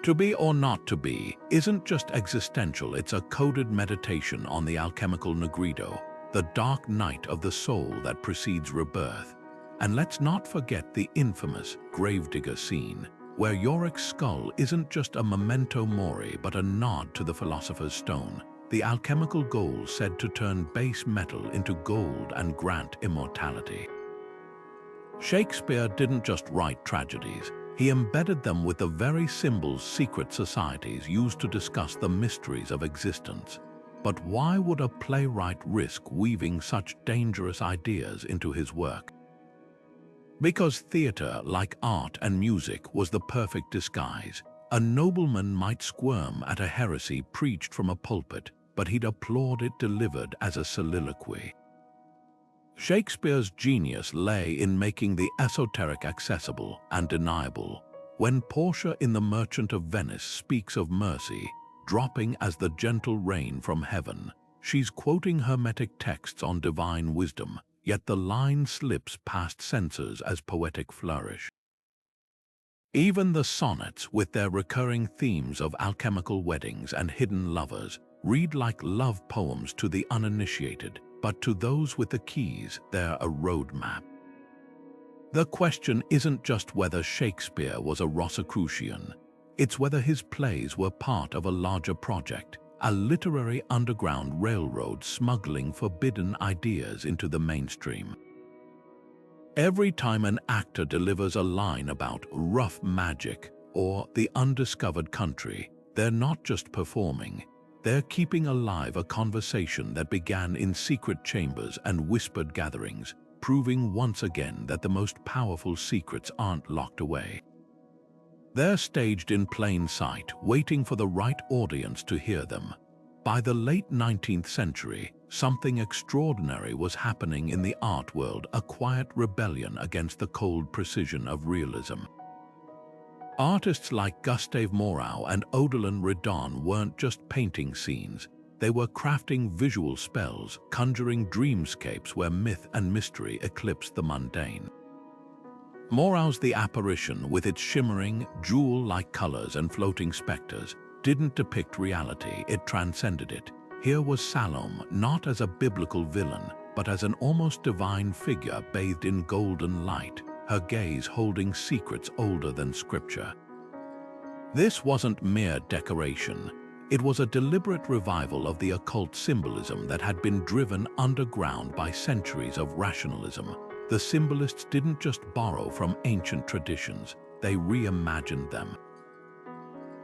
To be or not to be isn't just existential, it's a coded meditation on the alchemical Negrido, the dark night of the soul that precedes rebirth. And let's not forget the infamous gravedigger scene, where Yorick's skull isn't just a memento mori but a nod to the philosopher's stone, the alchemical goal said to turn base metal into gold and grant immortality. Shakespeare didn't just write tragedies, he embedded them with the very symbols secret societies used to discuss the mysteries of existence. But why would a playwright risk weaving such dangerous ideas into his work? Because theater, like art and music, was the perfect disguise. A nobleman might squirm at a heresy preached from a pulpit, but he'd applaud it delivered as a soliloquy. Shakespeare's genius lay in making the esoteric accessible and deniable. When Portia in The Merchant of Venice speaks of mercy, dropping as the gentle rain from heaven, she's quoting hermetic texts on divine wisdom, yet the line slips past censors as poetic flourish. Even the sonnets, with their recurring themes of alchemical weddings and hidden lovers, read like love poems to the uninitiated, but to those with the keys, they're a roadmap. The question isn't just whether Shakespeare was a Rosicrucian, it's whether his plays were part of a larger project, a literary underground railroad smuggling forbidden ideas into the mainstream. Every time an actor delivers a line about rough magic or the undiscovered country, they're not just performing, they're keeping alive a conversation that began in secret chambers and whispered gatherings, proving once again that the most powerful secrets aren't locked away. They're staged in plain sight, waiting for the right audience to hear them. By the late 19th century, something extraordinary was happening in the art world, a quiet rebellion against the cold precision of realism. Artists like Gustave Moreau and Odilon Redon weren't just painting scenes, they were crafting visual spells, conjuring dreamscapes where myth and mystery eclipsed the mundane. Moreau's The Apparition, with its shimmering, jewel-like colors and floating specters, didn't depict reality, it transcended it. Here was Salome, not as a biblical villain, but as an almost divine figure bathed in golden light, her gaze holding secrets older than scripture. This wasn't mere decoration. It was a deliberate revival of the occult symbolism that had been driven underground by centuries of rationalism. The symbolists didn't just borrow from ancient traditions, they reimagined them.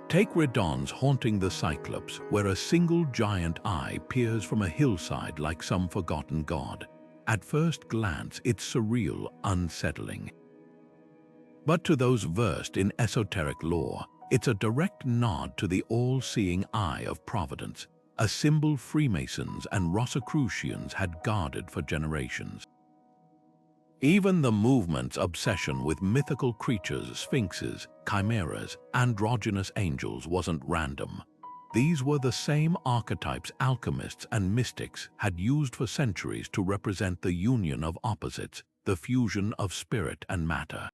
Take Redon's Haunting the Cyclops, where a single giant eye peers from a hillside like some forgotten god. At first glance, it's surreal, unsettling. But to those versed in esoteric lore, it's a direct nod to the all-seeing eye of Providence, a symbol Freemasons and Rosicrucians had guarded for generations. Even the movement's obsession with mythical creatures, sphinxes, chimeras, androgynous angels wasn't random. These were the same archetypes alchemists and mystics had used for centuries to represent the union of opposites, the fusion of spirit and matter.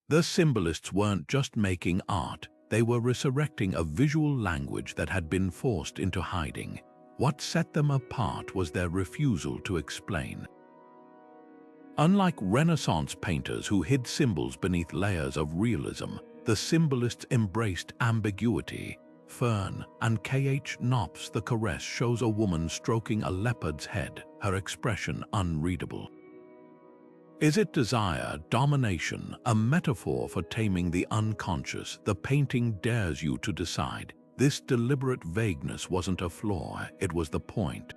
The symbolists weren't just making art, they were resurrecting a visual language that had been forced into hiding. What set them apart was their refusal to explain. Unlike Renaissance painters who hid symbols beneath layers of realism, the symbolists embraced ambiguity. Fern and K.H. Knopp's The Caress shows a woman stroking a leopard's head, her expression unreadable. Is it desire, domination, a metaphor for taming the unconscious? The painting dares you to decide. This deliberate vagueness wasn't a flaw, it was the point.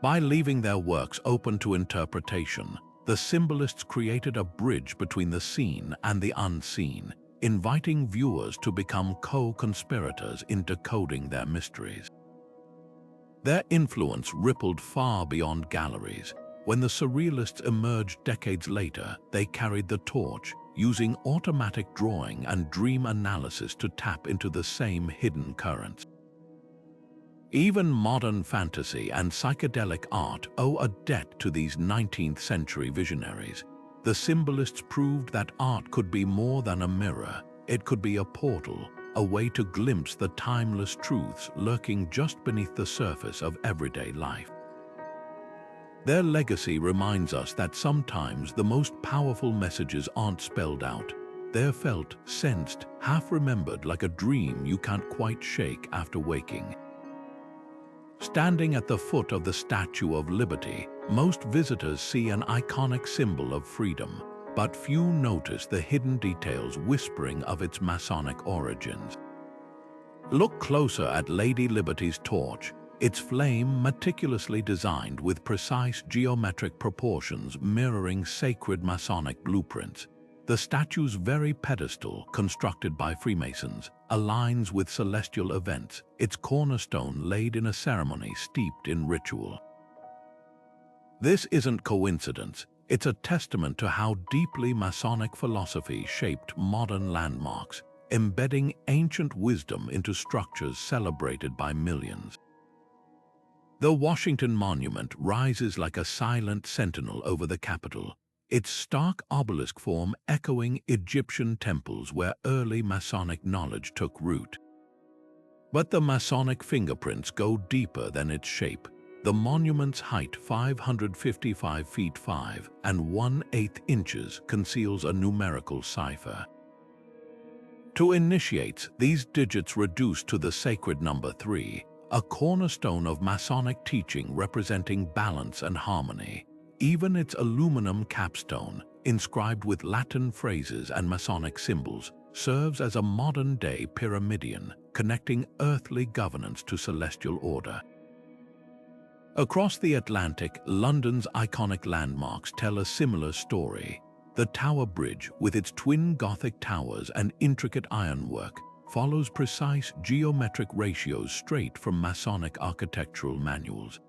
By leaving their works open to interpretation, the symbolists created a bridge between the seen and the unseen, inviting viewers to become co-conspirators in decoding their mysteries. Their influence rippled far beyond galleries. When the surrealists emerged decades later, they carried the torch, using automatic drawing and dream analysis to tap into the same hidden currents. Even modern fantasy and psychedelic art owe a debt to these 19th-century visionaries. The symbolists proved that art could be more than a mirror. It could be a portal, a way to glimpse the timeless truths lurking just beneath the surface of everyday life. Their legacy reminds us that sometimes the most powerful messages aren't spelled out. They're felt, sensed, half-remembered, like a dream you can't quite shake after waking. Standing at the foot of the Statue of Liberty, most visitors see an iconic symbol of freedom, but few notice the hidden details whispering of its Masonic origins. Look closer at Lady Liberty's torch. its flame meticulously designed with precise geometric proportions mirroring sacred Masonic blueprints. The statue's very pedestal, constructed by Freemasons, aligns with celestial events, its cornerstone laid in a ceremony steeped in ritual. This isn't coincidence, it's a testament to how deeply Masonic philosophy shaped modern landmarks, embedding ancient wisdom into structures celebrated by millions. The Washington Monument rises like a silent sentinel over the Capitol, its stark obelisk form echoing Egyptian temples where early Masonic knowledge took root. But the Masonic fingerprints go deeper than its shape. The monument's height, 555 feet 5 and 1/8 inches, conceals a numerical cipher. To initiates, these digits reduce to the sacred number 3, a cornerstone of Masonic teaching representing balance and harmony. Even its aluminum capstone, inscribed with Latin phrases and Masonic symbols, serves as a modern-day pyramidion, connecting earthly governance to celestial order. Across the Atlantic, London's iconic landmarks tell a similar story. The Tower Bridge, with its twin Gothic towers and intricate ironwork, follows precise geometric ratios straight from Masonic architectural manuals.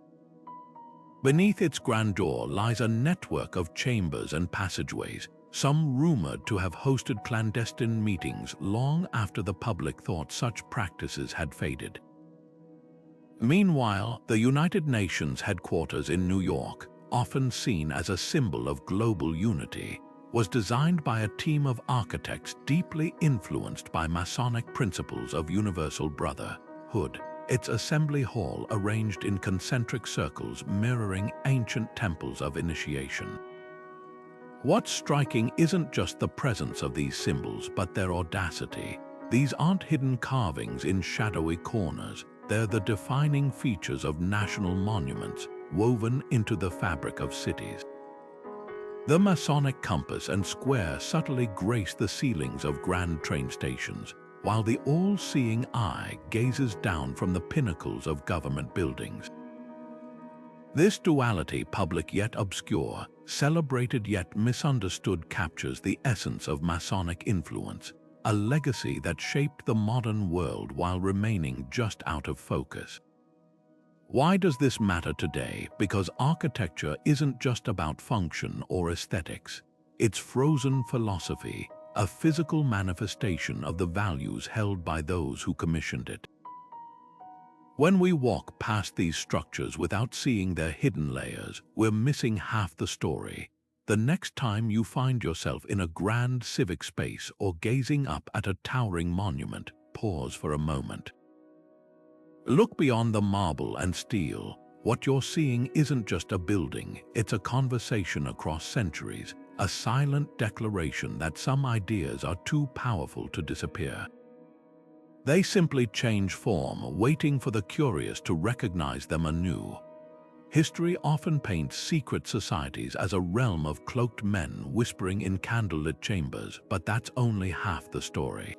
Beneath its grandeur lies a network of chambers and passageways, some rumored to have hosted clandestine meetings long after the public thought such practices had faded. Meanwhile, the United Nations headquarters in New York, often seen as a symbol of global unity, was designed by a team of architects deeply influenced by Masonic principles of universal brotherhood. Its assembly hall arranged in concentric circles mirroring ancient temples of initiation. What's striking isn't just the presence of these symbols, but their audacity. These aren't hidden carvings in shadowy corners. They're the defining features of national monuments, woven into the fabric of cities. The Masonic compass and square subtly grace the ceilings of grand train stations, while the all-seeing eye gazes down from the pinnacles of government buildings. This duality, public yet obscure, celebrated yet misunderstood, captures the essence of Masonic influence, a legacy that shaped the modern world while remaining just out of focus. Why does this matter today? Because architecture isn't just about function or aesthetics. It's frozen philosophy, a physical manifestation of the values held by those who commissioned it. When we walk past these structures without seeing their hidden layers, we're missing half the story. The next time you find yourself in a grand civic space or gazing up at a towering monument, pause for a moment. Look beyond the marble and steel. What you're seeing isn't just a building, it's a conversation across centuries, a silent declaration that some ideas are too powerful to disappear. They simply change form, waiting for the curious to recognize them anew. History often paints secret societies as a realm of cloaked men whispering in candlelit chambers, but that's only half the story.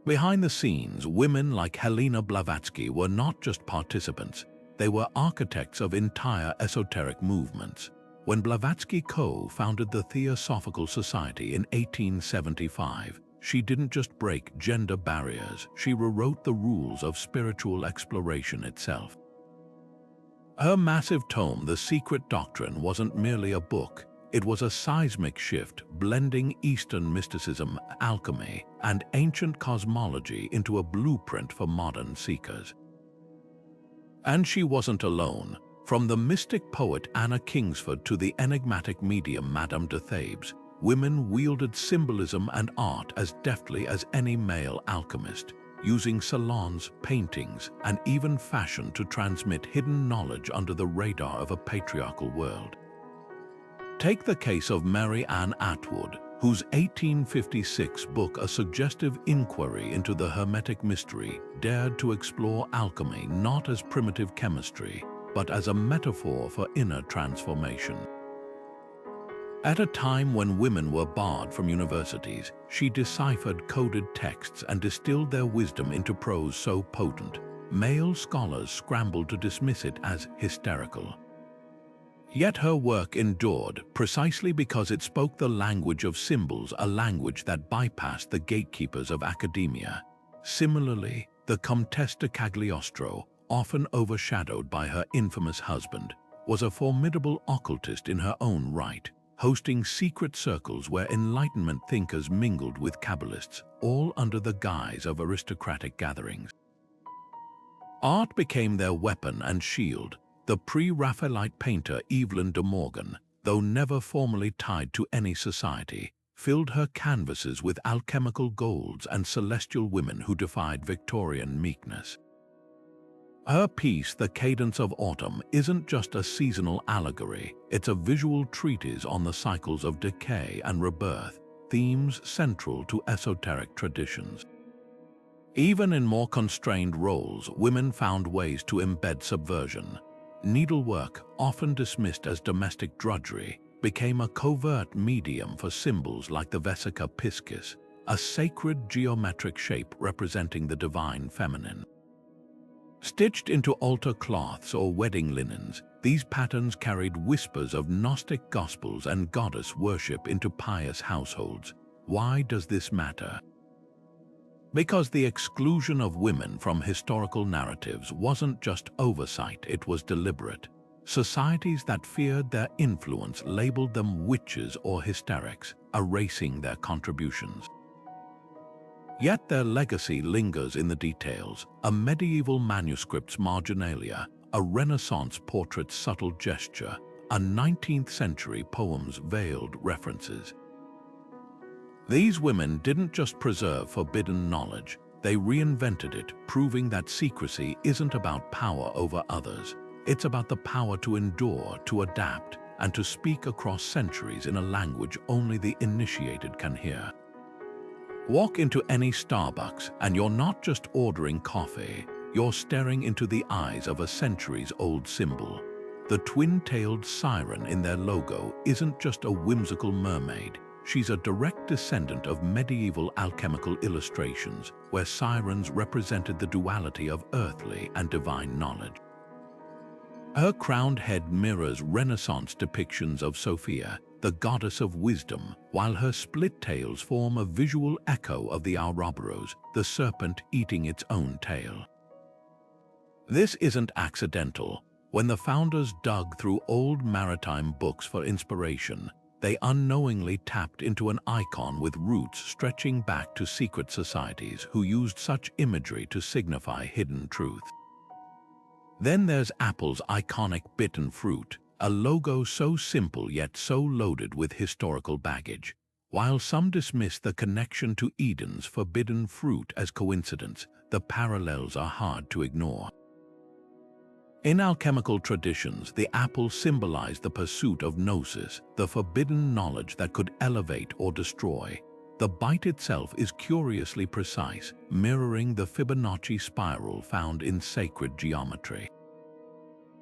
Behind the scenes, women like Helena Blavatsky were not just participants, they were architects of entire esoteric movements. When Blavatsky co-founded the Theosophical Society in 1875, she didn't just break gender barriers, she rewrote the rules of spiritual exploration itself. Her massive tome, The Secret Doctrine, wasn't merely a book. It was a seismic shift, blending Eastern mysticism, alchemy, and ancient cosmology into a blueprint for modern seekers. And she wasn't alone. From the mystic poet Anna Kingsford to the enigmatic medium Madame de Thebes, women wielded symbolism and art as deftly as any male alchemist, using salons, paintings, and even fashion to transmit hidden knowledge under the radar of a patriarchal world. Take the case of Mary Ann Atwood, whose 1856 book, A Suggestive Inquiry into the Hermetic Mystery, dared to explore alchemy not as primitive chemistry, but as a metaphor for inner transformation. At a time when women were barred from universities, she deciphered coded texts and distilled their wisdom into prose so potent, male scholars scrambled to dismiss it as hysterical. Yet her work endured precisely because it spoke the language of symbols, a language that bypassed the gatekeepers of academia. Similarly, the Comtesse de Cagliostro, often overshadowed by her infamous husband, was a formidable occultist in her own right, hosting secret circles where Enlightenment thinkers mingled with Kabbalists, all under the guise of aristocratic gatherings. Art became their weapon and shield. The pre-Raphaelite painter Evelyn de Morgan, though never formally tied to any society, filled her canvases with alchemical golds and celestial women who defied Victorian meekness. Her piece, The Cadence of Autumn, isn't just a seasonal allegory, it's a visual treatise on the cycles of decay and rebirth, themes central to esoteric traditions. Even in more constrained roles, women found ways to embed subversion. Needlework, often dismissed as domestic drudgery, became a covert medium for symbols like the Vesica Piscis, a sacred geometric shape representing the divine feminine. Stitched into altar cloths or wedding linens, these patterns carried whispers of Gnostic gospels and goddess worship into pious households. Why does this matter? Because the exclusion of women from historical narratives wasn't just oversight, it was deliberate. Societies that feared their influence labeled them witches or hysterics, erasing their contributions. Yet their legacy lingers in the details: a medieval manuscript's marginalia, a Renaissance portrait's subtle gesture, a 19th century poem's veiled references. These women didn't just preserve forbidden knowledge, they reinvented it, proving that secrecy isn't about power over others. It's about the power to endure, to adapt, and to speak across centuries in a language only the initiated can hear. Walk into any Starbucks and you're not just ordering coffee, you're staring into the eyes of a centuries-old symbol. The twin-tailed siren in their logo isn't just a whimsical mermaid, she's a direct descendant of medieval alchemical illustrations where sirens represented the duality of earthly and divine knowledge. Her crowned head mirrors Renaissance depictions of Sophia, the goddess of wisdom, while her split tails form a visual echo of the Ouroboros, the serpent eating its own tail. This isn't accidental. When the founders dug through old maritime books for inspiration, they unknowingly tapped into an icon with roots stretching back to secret societies who used such imagery to signify hidden truths. Then there's Apple's iconic bitten fruit, a logo so simple yet so loaded with historical baggage. While some dismiss the connection to Eden's forbidden fruit as coincidence, the parallels are hard to ignore. In alchemical traditions, the apple symbolized the pursuit of gnosis, the forbidden knowledge that could elevate or destroy. The bite itself is curiously precise, mirroring the Fibonacci spiral found in sacred geometry.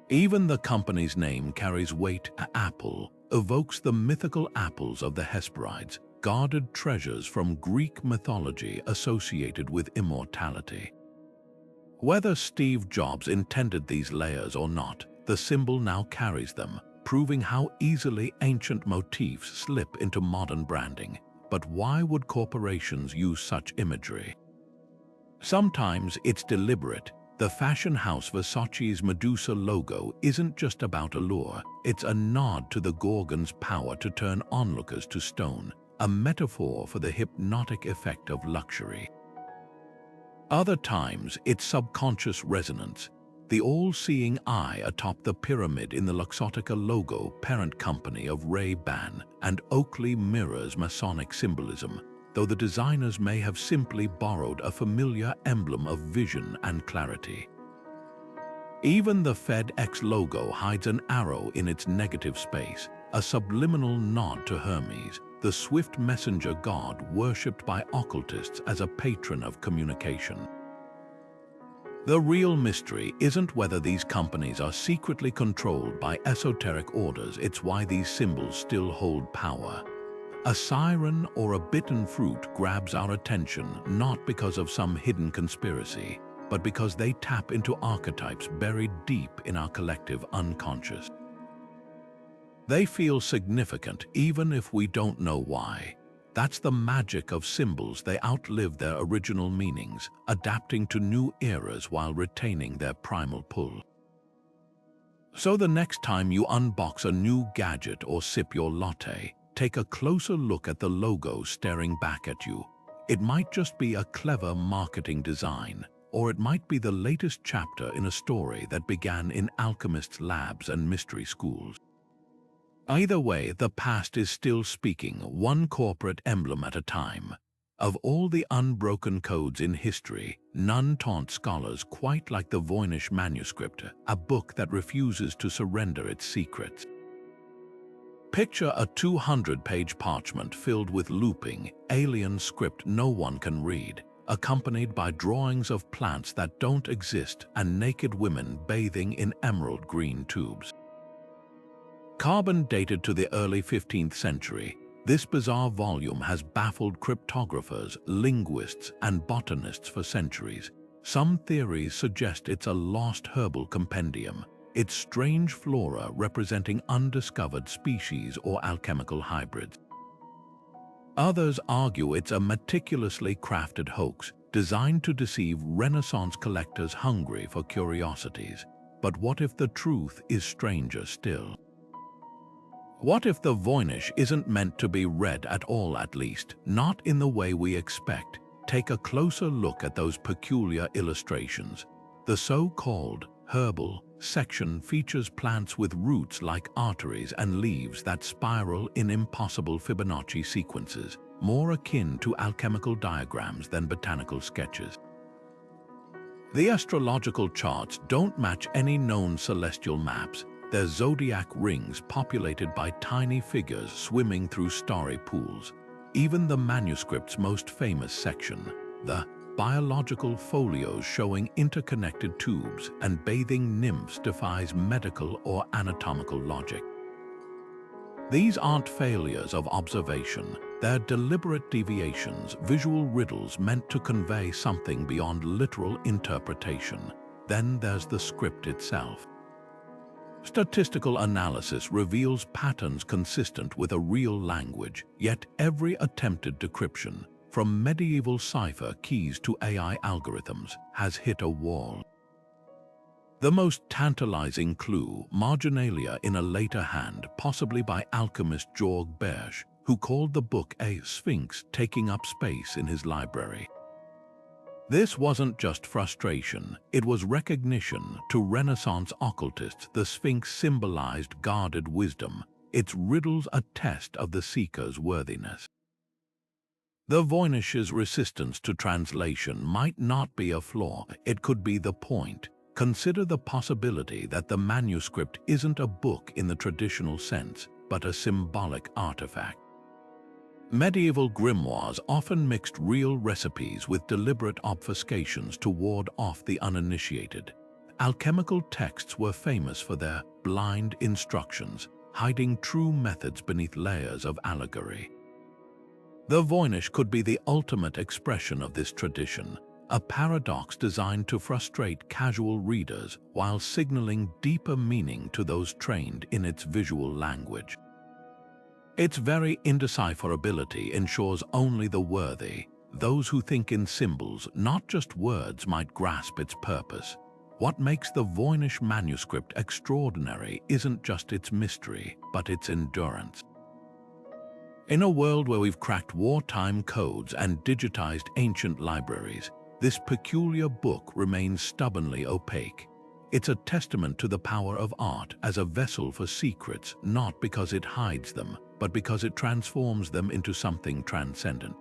Even the company's name carries weight. Apple evokes the mythical apples of the Hesperides, guarded treasures from Greek mythology associated with immortality. Whether Steve Jobs intended these layers or not, the symbol now carries them, proving how easily ancient motifs slip into modern branding. But why would corporations use such imagery? Sometimes it's deliberate. The fashion house Versace's Medusa logo isn't just about allure, it's a nod to the Gorgon's power to turn onlookers to stone, a metaphor for the hypnotic effect of luxury. Other times, it's subconscious resonance. The all-seeing eye atop the pyramid in the Luxottica logo, parent company of Ray-Ban and Oakley, mirrors Masonic symbolism, though the designers may have simply borrowed a familiar emblem of vision and clarity. Even the FedEx logo hides an arrow in its negative space, a subliminal nod to Hermes, the swift messenger god worshipped by occultists as a patron of communication. The real mystery isn't whether these companies are secretly controlled by esoteric orders, it's why these symbols still hold power. A siren or a bitten fruit grabs our attention not because of some hidden conspiracy, but because they tap into archetypes buried deep in our collective unconscious. They feel significant even if we don't know why. That's the magic of symbols. They outlive their original meanings, adapting to new eras while retaining their primal pull. So the next time you unbox a new gadget or sip your latte, take a closer look at the logo staring back at you. It might just be a clever marketing design, or it might be the latest chapter in a story that began in alchemists' labs and mystery schools. Either way, the past is still speaking, one corporate emblem at a time. Of all the unbroken codes in history, none taunt scholars quite like the Voynich manuscript, a book that refuses to surrender its secrets. Picture a 200-page parchment filled with looping, alien script no one can read, accompanied by drawings of plants that don't exist and naked women bathing in emerald green tubes. Carbon dated to the early 15th century, this bizarre volume has baffled cryptographers, linguists, and botanists for centuries. Some theories suggest it's a lost herbal compendium, its strange flora representing undiscovered species or alchemical hybrids. Others argue it's a meticulously crafted hoax, designed to deceive Renaissance collectors hungry for curiosities. But what if the truth is stranger still? What if the Voynich isn't meant to be read at all, at least, not in the way we expect? Take a closer look at those peculiar illustrations. The so-called herbal section features plants with roots like arteries and leaves that spiral in impossible Fibonacci sequences, more akin to alchemical diagrams than botanical sketches. The astrological charts don't match any known celestial maps. They're zodiac rings populated by tiny figures swimming through starry pools. Even the manuscript's most famous section, the biological folios showing interconnected tubes and bathing nymphs, defies medical or anatomical logic. These aren't failures of observation, they're deliberate deviations, visual riddles meant to convey something beyond literal interpretation. Then there's the script itself. Statistical analysis reveals patterns consistent with a real language, yet every attempted decryption, from medieval cipher keys to AI algorithms, has hit a wall. The most tantalizing clue, marginalia in a later hand, possibly by alchemist George Berge, who called the book a sphinx taking up space in his library. This wasn't just frustration, it was recognition. To Renaissance occultists, the Sphinx symbolized guarded wisdom, its riddles a test of the seeker's worthiness. The Voynich's resistance to translation might not be a flaw, it could be the point. Consider the possibility that the manuscript isn't a book in the traditional sense, but a symbolic artifact. Medieval grimoires often mixed real recipes with deliberate obfuscations to ward off the uninitiated. Alchemical texts were famous for their blind instructions, hiding true methods beneath layers of allegory. The Voynich could be the ultimate expression of this tradition, a paradox designed to frustrate casual readers while signaling deeper meaning to those trained in its visual language. Its very indecipherability ensures only the worthy, those who think in symbols, not just words, might grasp its purpose. What makes the Voynich manuscript extraordinary isn't just its mystery, but its endurance. In a world where we've cracked wartime codes and digitized ancient libraries, this peculiar book remains stubbornly opaque. It's a testament to the power of art as a vessel for secrets, not because it hides them, but because it transforms them into something transcendent.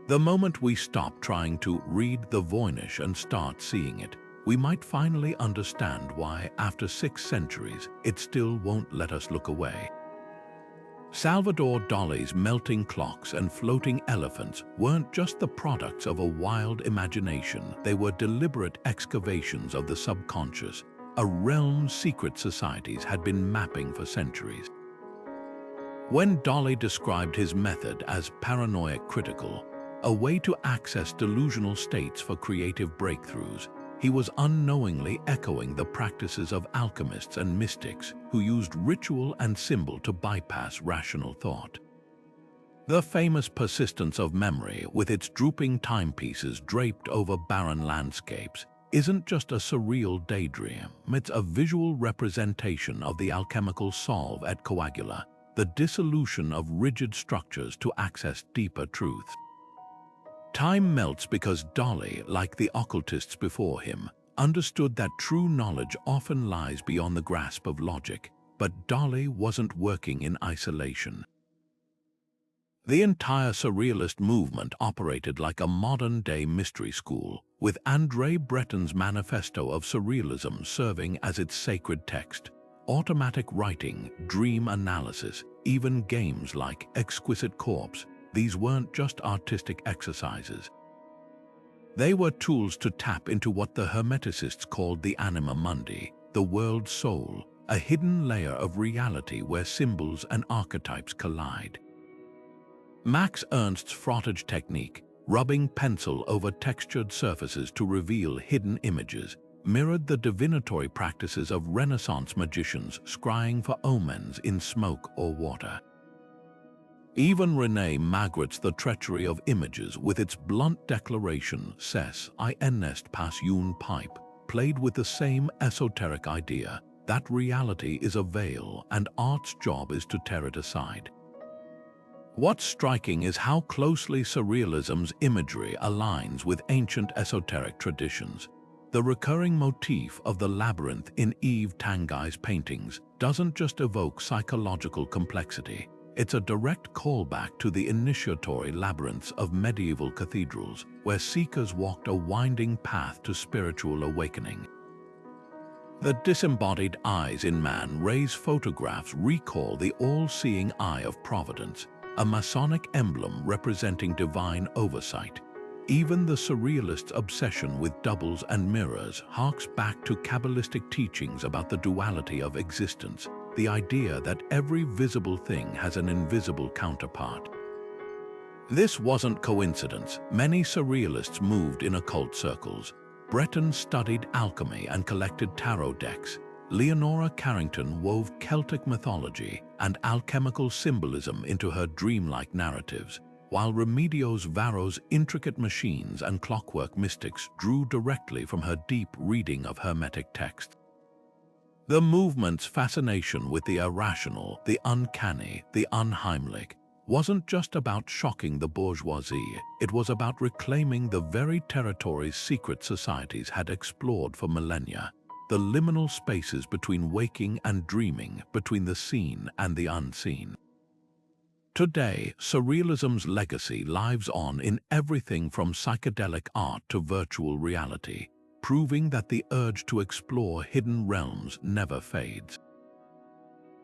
The moment we stop trying to read the Voynich and start seeing it, we might finally understand why, after 6 centuries, it still won't let us look away. Salvador Dali's melting clocks and floating elephants weren't just the products of a wild imagination, they were deliberate excavations of the subconscious, a realm secret societies had been mapping for centuries. When Dali described his method as paranoid critical, a way to access delusional states for creative breakthroughs. He was unknowingly echoing the practices of alchemists and mystics who used ritual and symbol to bypass rational thought. The famous persistence of memory, with its drooping timepieces draped over barren landscapes, isn't just a surreal daydream, it's a visual representation of the alchemical solve et coagula, the dissolution of rigid structures to access deeper truths. Time melts because Dolly, like the occultists before him, understood that true knowledge often lies beyond the grasp of logic, but Dolly wasn't working in isolation. The entire Surrealist movement operated like a modern-day mystery school, with André Breton's Manifesto of Surrealism serving as its sacred text. Automatic writing, dream analysis, even games like Exquisite Corpse, these weren't just artistic exercises. They were tools to tap into what the Hermeticists called the anima mundi, the world soul, a hidden layer of reality where symbols and archetypes collide. Max Ernst's frottage technique, rubbing pencil over textured surfaces to reveal hidden images, mirrored the divinatory practices of Renaissance magicians scrying for omens in smoke or water. Even René Magritte's The Treachery of Images, with its blunt declaration, "Ces n'est pas une pipe," played with the same esoteric idea that reality is a veil and art's job is to tear it aside. What's striking is how closely Surrealism's imagery aligns with ancient esoteric traditions. The recurring motif of the labyrinth in Yves Tanguay's paintings doesn't just evoke psychological complexity, it's a direct callback to the initiatory labyrinths of medieval cathedrals, where seekers walked a winding path to spiritual awakening. The disembodied eyes in Man Ray's photographs recall the all-seeing eye of Providence, a Masonic emblem representing divine oversight. Even the Surrealists' obsession with doubles and mirrors harks back to Kabbalistic teachings about the duality of existence, the idea that every visible thing has an invisible counterpart. This wasn't coincidence. Many Surrealists moved in occult circles. Breton studied alchemy and collected tarot decks. Leonora Carrington wove Celtic mythology and alchemical symbolism into her dreamlike narratives, while Remedios Varo's intricate machines and clockwork mystics drew directly from her deep reading of Hermetic texts. The movement's fascination with the irrational, the uncanny, the unheimlich, wasn't just about shocking the bourgeoisie, it was about reclaiming the very territories secret societies had explored for millennia, the liminal spaces between waking and dreaming, between the seen and the unseen. Today, Surrealism's legacy lives on in everything from psychedelic art to virtual reality, proving that the urge to explore hidden realms never fades.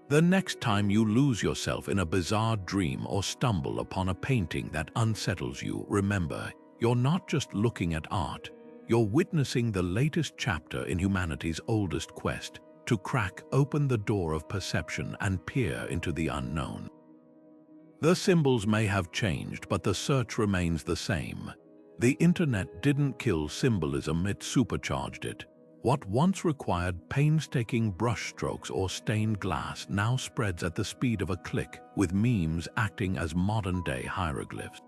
The next time you lose yourself in a bizarre dream or stumble upon a painting that unsettles you, remember, you're not just looking at art, you're witnessing the latest chapter in humanity's oldest quest to crack open the door of perception and peer into the unknown. The symbols may have changed, but the search remains the same. The internet didn't kill symbolism, it supercharged it. What once required painstaking brushstrokes or stained glass now spreads at the speed of a click, with memes acting as modern-day hieroglyphs.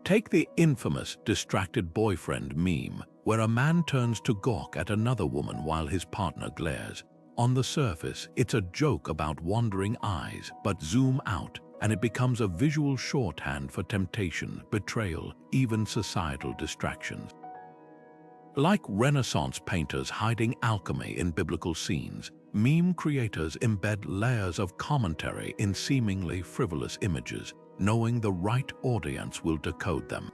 Take the infamous distracted boyfriend meme, where a man turns to gawk at another woman while his partner glares. On the surface, it's a joke about wandering eyes, but zoom out, and it becomes a visual shorthand for temptation, betrayal, even societal distractions. Like Renaissance painters hiding alchemy in biblical scenes, meme creators embed layers of commentary in seemingly frivolous images, knowing the right audience will decode them.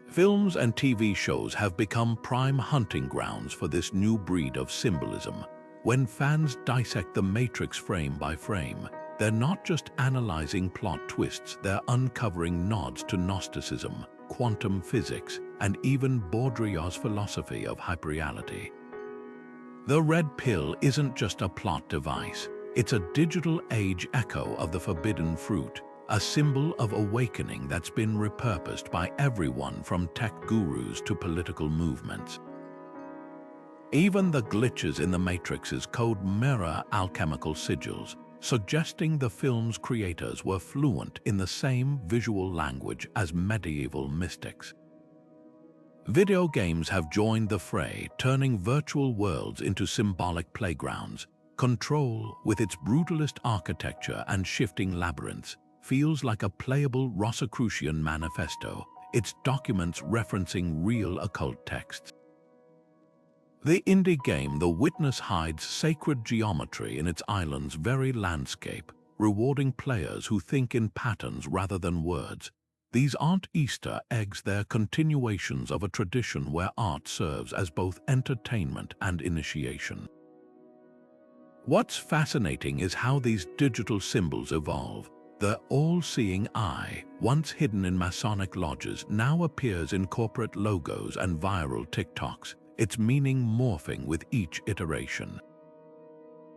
Films and TV shows have become prime hunting grounds for this new breed of symbolism. When fans dissect the Matrix frame by frame, they're not just analyzing plot twists, they're uncovering nods to Gnosticism, quantum physics, and even Baudrillard's philosophy of hyperreality. The red pill isn't just a plot device, it's a digital age echo of the forbidden fruit, a symbol of awakening that's been repurposed by everyone from tech gurus to political movements. Even the glitches in the Matrix's code mirror alchemical sigils, suggesting the film's creators were fluent in the same visual language as medieval mystics. Video games have joined the fray, turning virtual worlds into symbolic playgrounds. Control, with its brutalist architecture and shifting labyrinths, feels like a playable Rosicrucian manifesto, its documents referencing real occult texts. The indie game The Witness hides sacred geometry in its island's very landscape, rewarding players who think in patterns rather than words. These aren't Easter eggs, they're continuations of a tradition where art serves as both entertainment and initiation. What's fascinating is how these digital symbols evolve. The all-seeing eye, once hidden in Masonic lodges, now appears in corporate logos and viral TikToks, its meaning morphing with each iteration.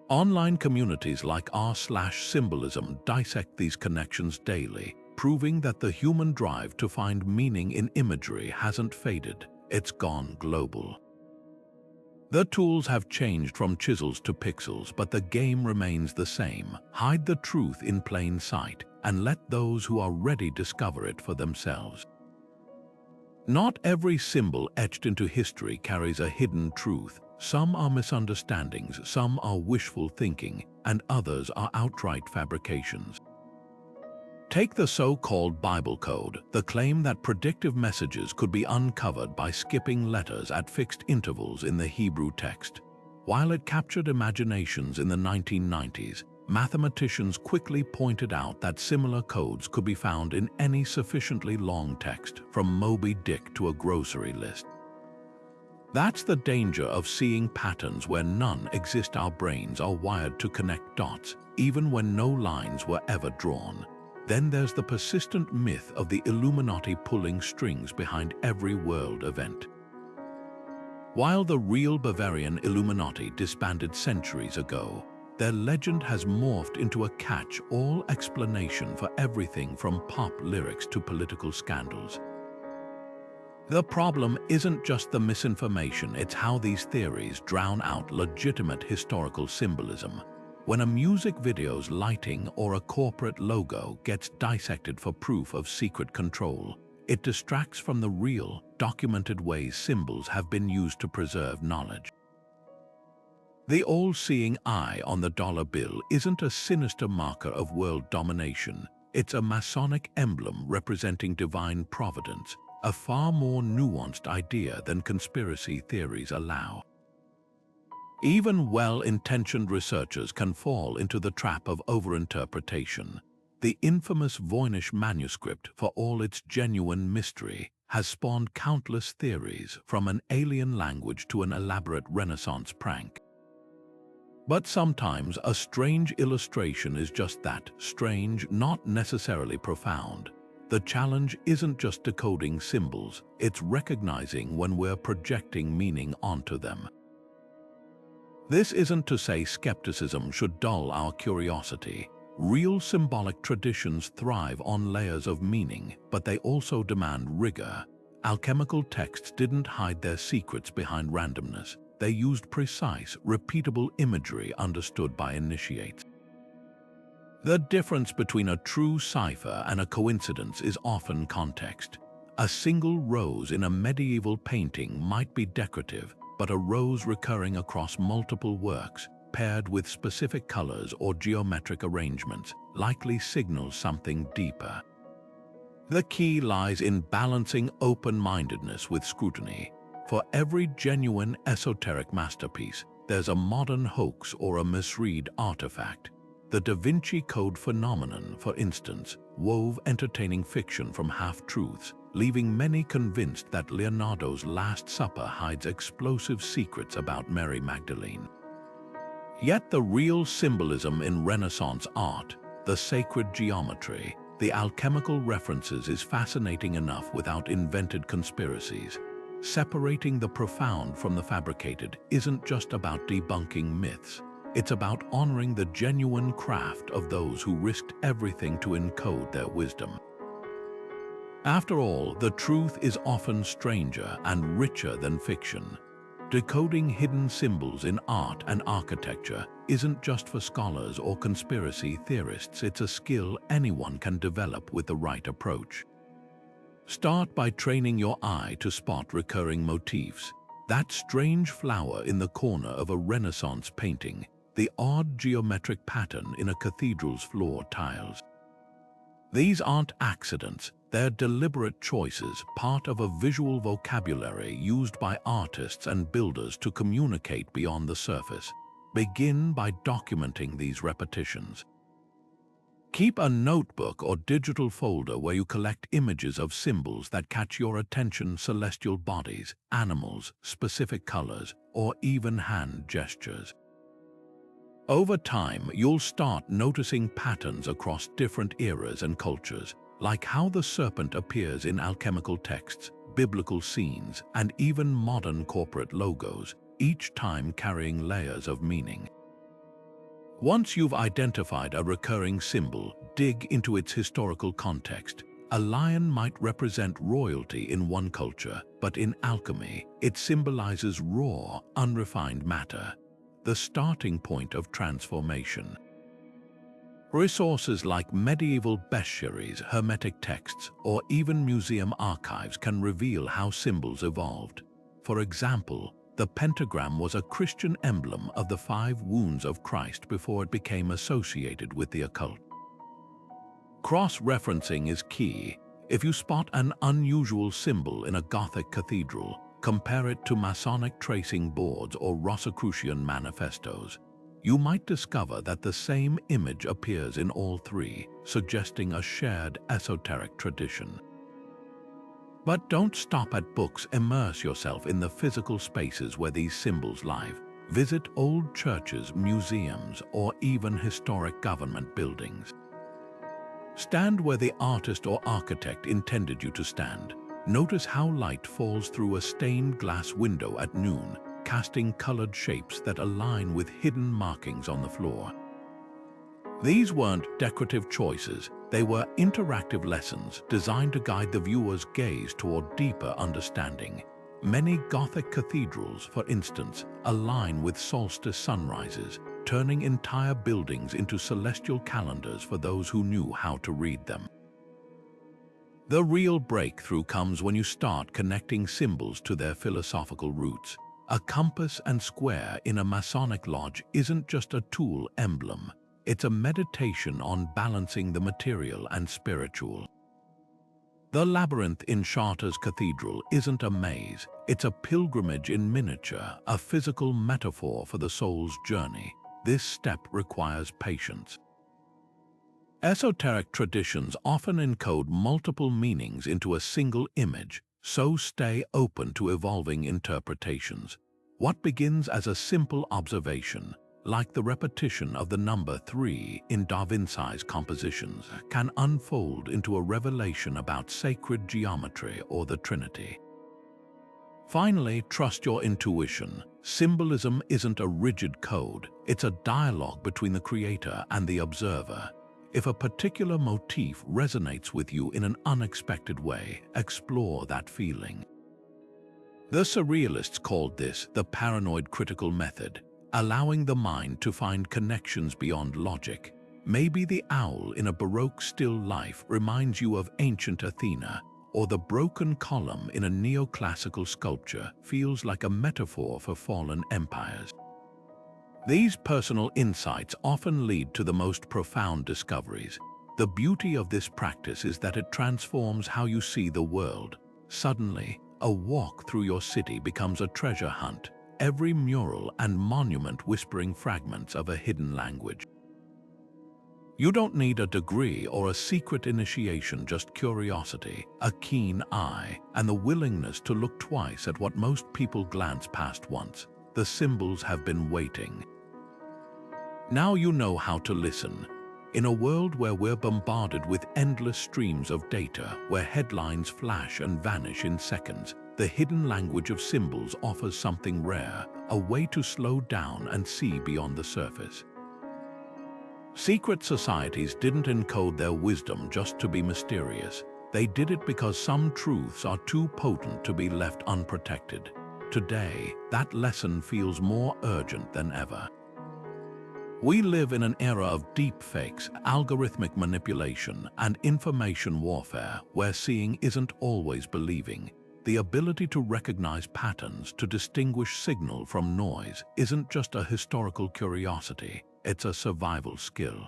Online communities like r/Symbolism dissect these connections daily, proving that the human drive to find meaning in imagery hasn't faded, it's gone global. The tools have changed from chisels to pixels, but the game remains the same. Hide the truth in plain sight, and let those who are ready discover it for themselves. Not every symbol etched into history carries a hidden truth. Some are misunderstandings, some are wishful thinking, and others are outright fabrications. Take the so-called Bible code, the claim that predictive messages could be uncovered by skipping letters at fixed intervals in the Hebrew text. While it captured imaginations in the 1990s, mathematicians quickly pointed out that similar codes could be found in any sufficiently long text, from Moby Dick to a grocery list. That's the danger of seeing patterns where none exist. Our brains are wired to connect dots, even when no lines were ever drawn. Then there's the persistent myth of the Illuminati pulling strings behind every world event. While the real Bavarian Illuminati disbanded centuries ago, their legend has morphed into a catch-all explanation for everything from pop lyrics to political scandals. The problem isn't just the misinformation, it's how these theories drown out legitimate historical symbolism. When a music video's lighting or a corporate logo gets dissected for proof of secret control, it distracts from the real, documented ways symbols have been used to preserve knowledge. The all-seeing eye on the dollar bill isn't a sinister marker of world domination. It's a Masonic emblem representing divine providence, a far more nuanced idea than conspiracy theories allow. Even well-intentioned researchers can fall into the trap of overinterpretation. The infamous Voynich manuscript, for all its genuine mystery, has spawned countless theories, from an alien language to an elaborate Renaissance prank. But sometimes a strange illustration is just that, strange, not necessarily profound. The challenge isn't just decoding symbols, it's recognizing when we're projecting meaning onto them. This isn't to say skepticism should dull our curiosity. Real symbolic traditions thrive on layers of meaning, but they also demand rigor. Alchemical texts didn't hide their secrets behind randomness. They used precise, repeatable imagery understood by initiates. The difference between a true cipher and a coincidence is often context. A single rose in a medieval painting might be decorative, but a rose recurring across multiple works, paired with specific colors or geometric arrangements, likely signals something deeper. The key lies in balancing open-mindedness with scrutiny. For every genuine esoteric masterpiece, there's a modern hoax or a misread artifact. The Da Vinci Code phenomenon, for instance, wove entertaining fiction from half-truths, leaving many convinced that Leonardo's Last Supper hides explosive secrets about Mary Magdalene. Yet the real symbolism in Renaissance art, the sacred geometry, the alchemical references is fascinating enough without invented conspiracies. Separating the profound from the fabricated isn't just about debunking myths. It's about honoring the genuine craft of those who risked everything to encode their wisdom. After all, the truth is often stranger and richer than fiction. Decoding hidden symbols in art and architecture isn't just for scholars or conspiracy theorists. It's a skill anyone can develop with the right approach. Start by training your eye to spot recurring motifs. That strange flower in the corner of a Renaissance painting, the odd geometric pattern in a cathedral's floor tiles. These aren't accidents. They're deliberate choices, part of a visual vocabulary used by artists and builders to communicate beyond the surface. Begin by documenting these repetitions. Keep a notebook or digital folder where you collect images of symbols that catch your attention: celestial bodies, animals, specific colors, or even hand gestures. Over time, you'll start noticing patterns across different eras and cultures, like how the serpent appears in alchemical texts, biblical scenes, and even modern corporate logos, each time carrying layers of meaning. Once you've identified a recurring symbol, dig into its historical context. A lion might represent royalty in one culture, but in alchemy, it symbolizes raw, unrefined matter, the starting point of transformation. Resources like medieval bestiaries, hermetic texts, or even museum archives can reveal how symbols evolved. For example, the pentagram was a Christian emblem of the 5 wounds of Christ before it became associated with the occult. Cross-referencing is key. If you spot an unusual symbol in a Gothic cathedral, compare it to Masonic tracing boards or Rosicrucian manifestos. You might discover that the same image appears in all 3, suggesting a shared esoteric tradition. But don't stop at books. Immerse yourself in the physical spaces where these symbols live. Visit old churches, museums, or even historic government buildings. Stand where the artist or architect intended you to stand. Notice how light falls through a stained glass window at noon, casting colored shapes that align with hidden markings on the floor. These weren't decorative choices. They were interactive lessons designed to guide the viewer's gaze toward deeper understanding. Many Gothic cathedrals, for instance, align with solstice sunrises, turning entire buildings into celestial calendars for those who knew how to read them. The real breakthrough comes when you start connecting symbols to their philosophical roots. A compass and square in a Masonic lodge isn't just a tool emblem. It's a meditation on balancing the material and spiritual. The labyrinth in Chartres Cathedral isn't a maze. It's a pilgrimage in miniature, a physical metaphor for the soul's journey. This step requires patience. Esoteric traditions often encode multiple meanings into a single image, so stay open to evolving interpretations. What begins as a simple observation, like the repetition of the number 3 in Da Vinci's compositions, can unfold into a revelation about sacred geometry or the Trinity. Finally, trust your intuition. Symbolism isn't a rigid code. It's a dialogue between the creator and the observer. If a particular motif resonates with you in an unexpected way, explore that feeling. The Surrealists called this the paranoid critical method, allowing the mind to find connections beyond logic. Maybe the owl in a Baroque still life reminds you of ancient Athena, or the broken column in a neoclassical sculpture feels like a metaphor for fallen empires. These personal insights often lead to the most profound discoveries. The beauty of this practice is that it transforms how you see the world. Suddenly, a walk through your city becomes a treasure hunt, every mural and monument whispering fragments of a hidden language. You don't need a degree or a secret initiation, just curiosity, a keen eye, and the willingness to look twice at what most people glance past once. The symbols have been waiting. Now you know how to listen. In a world where we're bombarded with endless streams of data, where headlines flash and vanish in seconds, the hidden language of symbols offers something rare, a way to slow down and see beyond the surface. Secret societies didn't encode their wisdom just to be mysterious. They did it because some truths are too potent to be left unprotected. Today, that lesson feels more urgent than ever. We live in an era of deepfakes, algorithmic manipulation, and information warfare where seeing isn't always believing. The ability to recognize patterns, to distinguish signal from noise, isn't just a historical curiosity, it's a survival skill.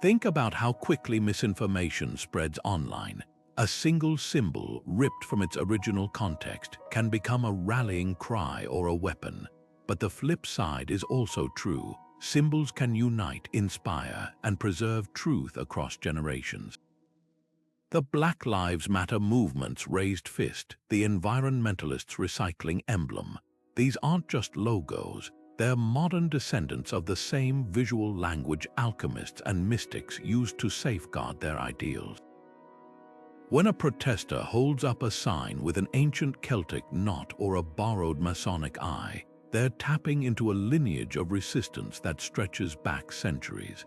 Think about how quickly misinformation spreads online. A single symbol, ripped from its original context, can become a rallying cry or a weapon. But the flip side is also true. Symbols can unite, inspire, and preserve truth across generations. The Black Lives Matter movement's raised fist, the environmentalists' recycling emblem. These aren't just logos, they're modern descendants of the same visual language alchemists and mystics used to safeguard their ideals. When a protester holds up a sign with an ancient Celtic knot or a borrowed Masonic eye, they're tapping into a lineage of resistance that stretches back centuries.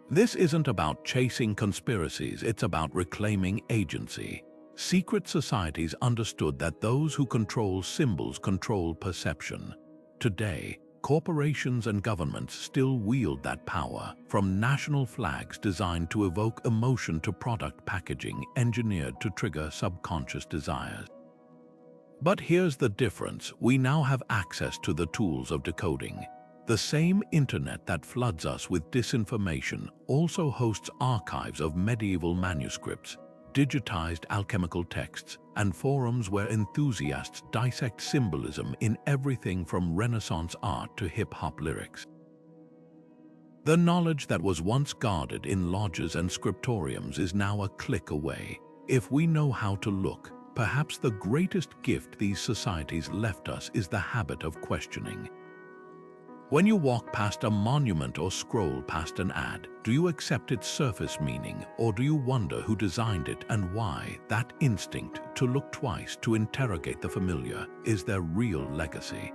This isn't about chasing conspiracies, it's about reclaiming agency. Secret societies understood that those who control symbols control perception. Today, corporations and governments still wield that power, from national flags designed to evoke emotion to product packaging engineered to trigger subconscious desires. But here's the difference: we now have access to the tools of decoding. The same internet that floods us with disinformation also hosts archives of medieval manuscripts, digitized alchemical texts, and forums where enthusiasts dissect symbolism in everything from Renaissance art to hip-hop lyrics. The knowledge that was once guarded in lodges and scriptoriums is now a click away. If we know how to look, perhaps the greatest gift these societies left us is the habit of questioning. When you walk past a monument or scroll past an ad, do you accept its surface meaning, or do you wonder who designed it and why? That instinct to look twice, to interrogate the familiar, is their real legacy.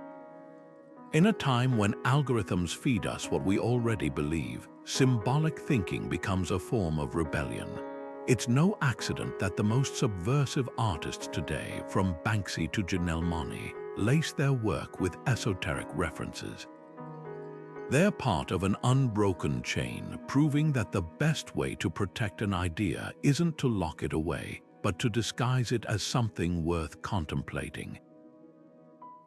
In a time when algorithms feed us what we already believe, symbolic thinking becomes a form of rebellion. It's no accident that the most subversive artists today, from Banksy to Janelle Monáe, lace their work with esoteric references. They're part of an unbroken chain, proving that the best way to protect an idea isn't to lock it away, but to disguise it as something worth contemplating.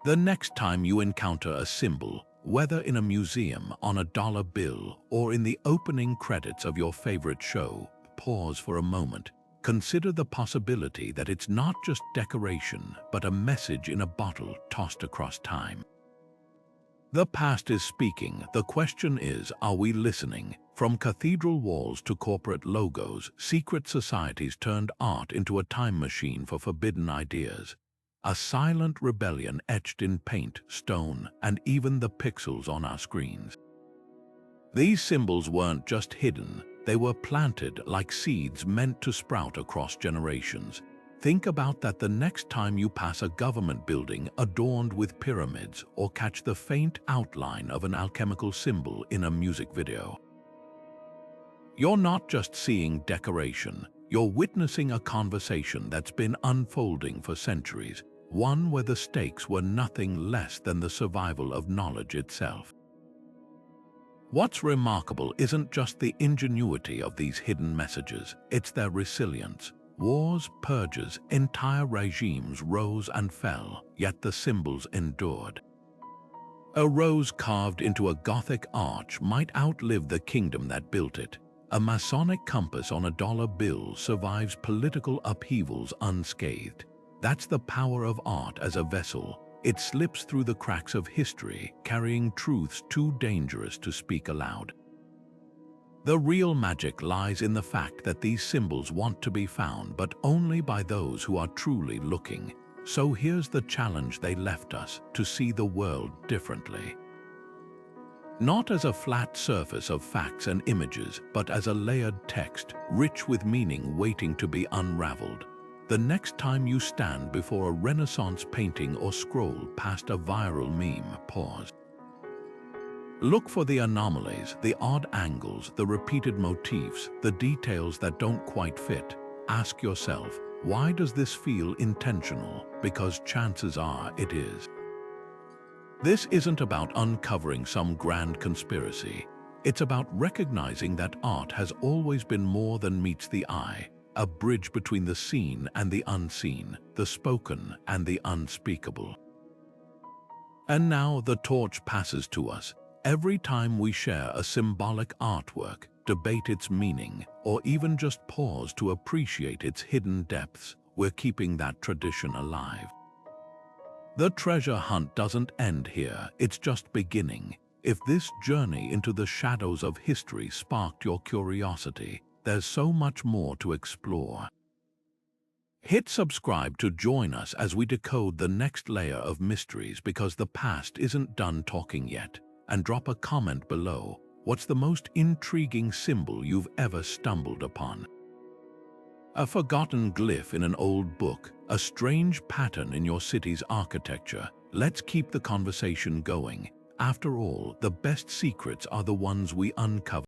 The next time you encounter a symbol, whether in a museum, on a dollar bill, or in the opening credits of your favorite show, pause for a moment. Consider the possibility that it's not just decoration, but a message in a bottle tossed across time. The past is speaking. The question is, are we listening? From cathedral walls to corporate logos, secret societies turned art into a time machine for forbidden ideas. A silent rebellion etched in paint, stone, and even the pixels on our screens. These symbols weren't just hidden, they were planted like seeds meant to sprout across generations. Think about that the next time you pass a government building adorned with pyramids or catch the faint outline of an alchemical symbol in a music video. You're not just seeing decoration, you're witnessing a conversation that's been unfolding for centuries, one where the stakes were nothing less than the survival of knowledge itself. What's remarkable isn't just the ingenuity of these hidden messages, it's their resilience. Wars, purges, entire regimes rose and fell, yet the symbols endured. A rose carved into a Gothic arch might outlive the kingdom that built it. A Masonic compass on a dollar bill survives political upheavals unscathed. That's the power of art as a vessel. It slips through the cracks of history, carrying truths too dangerous to speak aloud. The real magic lies in the fact that these symbols want to be found, but only by those who are truly looking. So here's the challenge they left us: to see the world differently. Not as a flat surface of facts and images, but as a layered text, rich with meaning waiting to be unraveled. The next time you stand before a Renaissance painting or scroll past a viral meme, pause. Look for the anomalies, the odd angles, the repeated motifs, the details that don't quite fit. Ask yourself, why does this feel intentional? Because chances are it is. This isn't about uncovering some grand conspiracy. It's about recognizing that art has always been more than meets the eye, a bridge between the seen and the unseen, the spoken and the unspeakable. And now the torch passes to us. Every time we share a symbolic artwork, debate its meaning, or even just pause to appreciate its hidden depths, we're keeping that tradition alive. The treasure hunt doesn't end here, it's just beginning. If this journey into the shadows of history sparked your curiosity, there's so much more to explore. Hit subscribe to join us as we decode the next layer of mysteries, because the past isn't done talking yet. And drop a comment below. What's the most intriguing symbol you've ever stumbled upon? A forgotten glyph in an old book, a strange pattern in your city's architecture. Let's keep the conversation going. After all, the best secrets are the ones we uncover.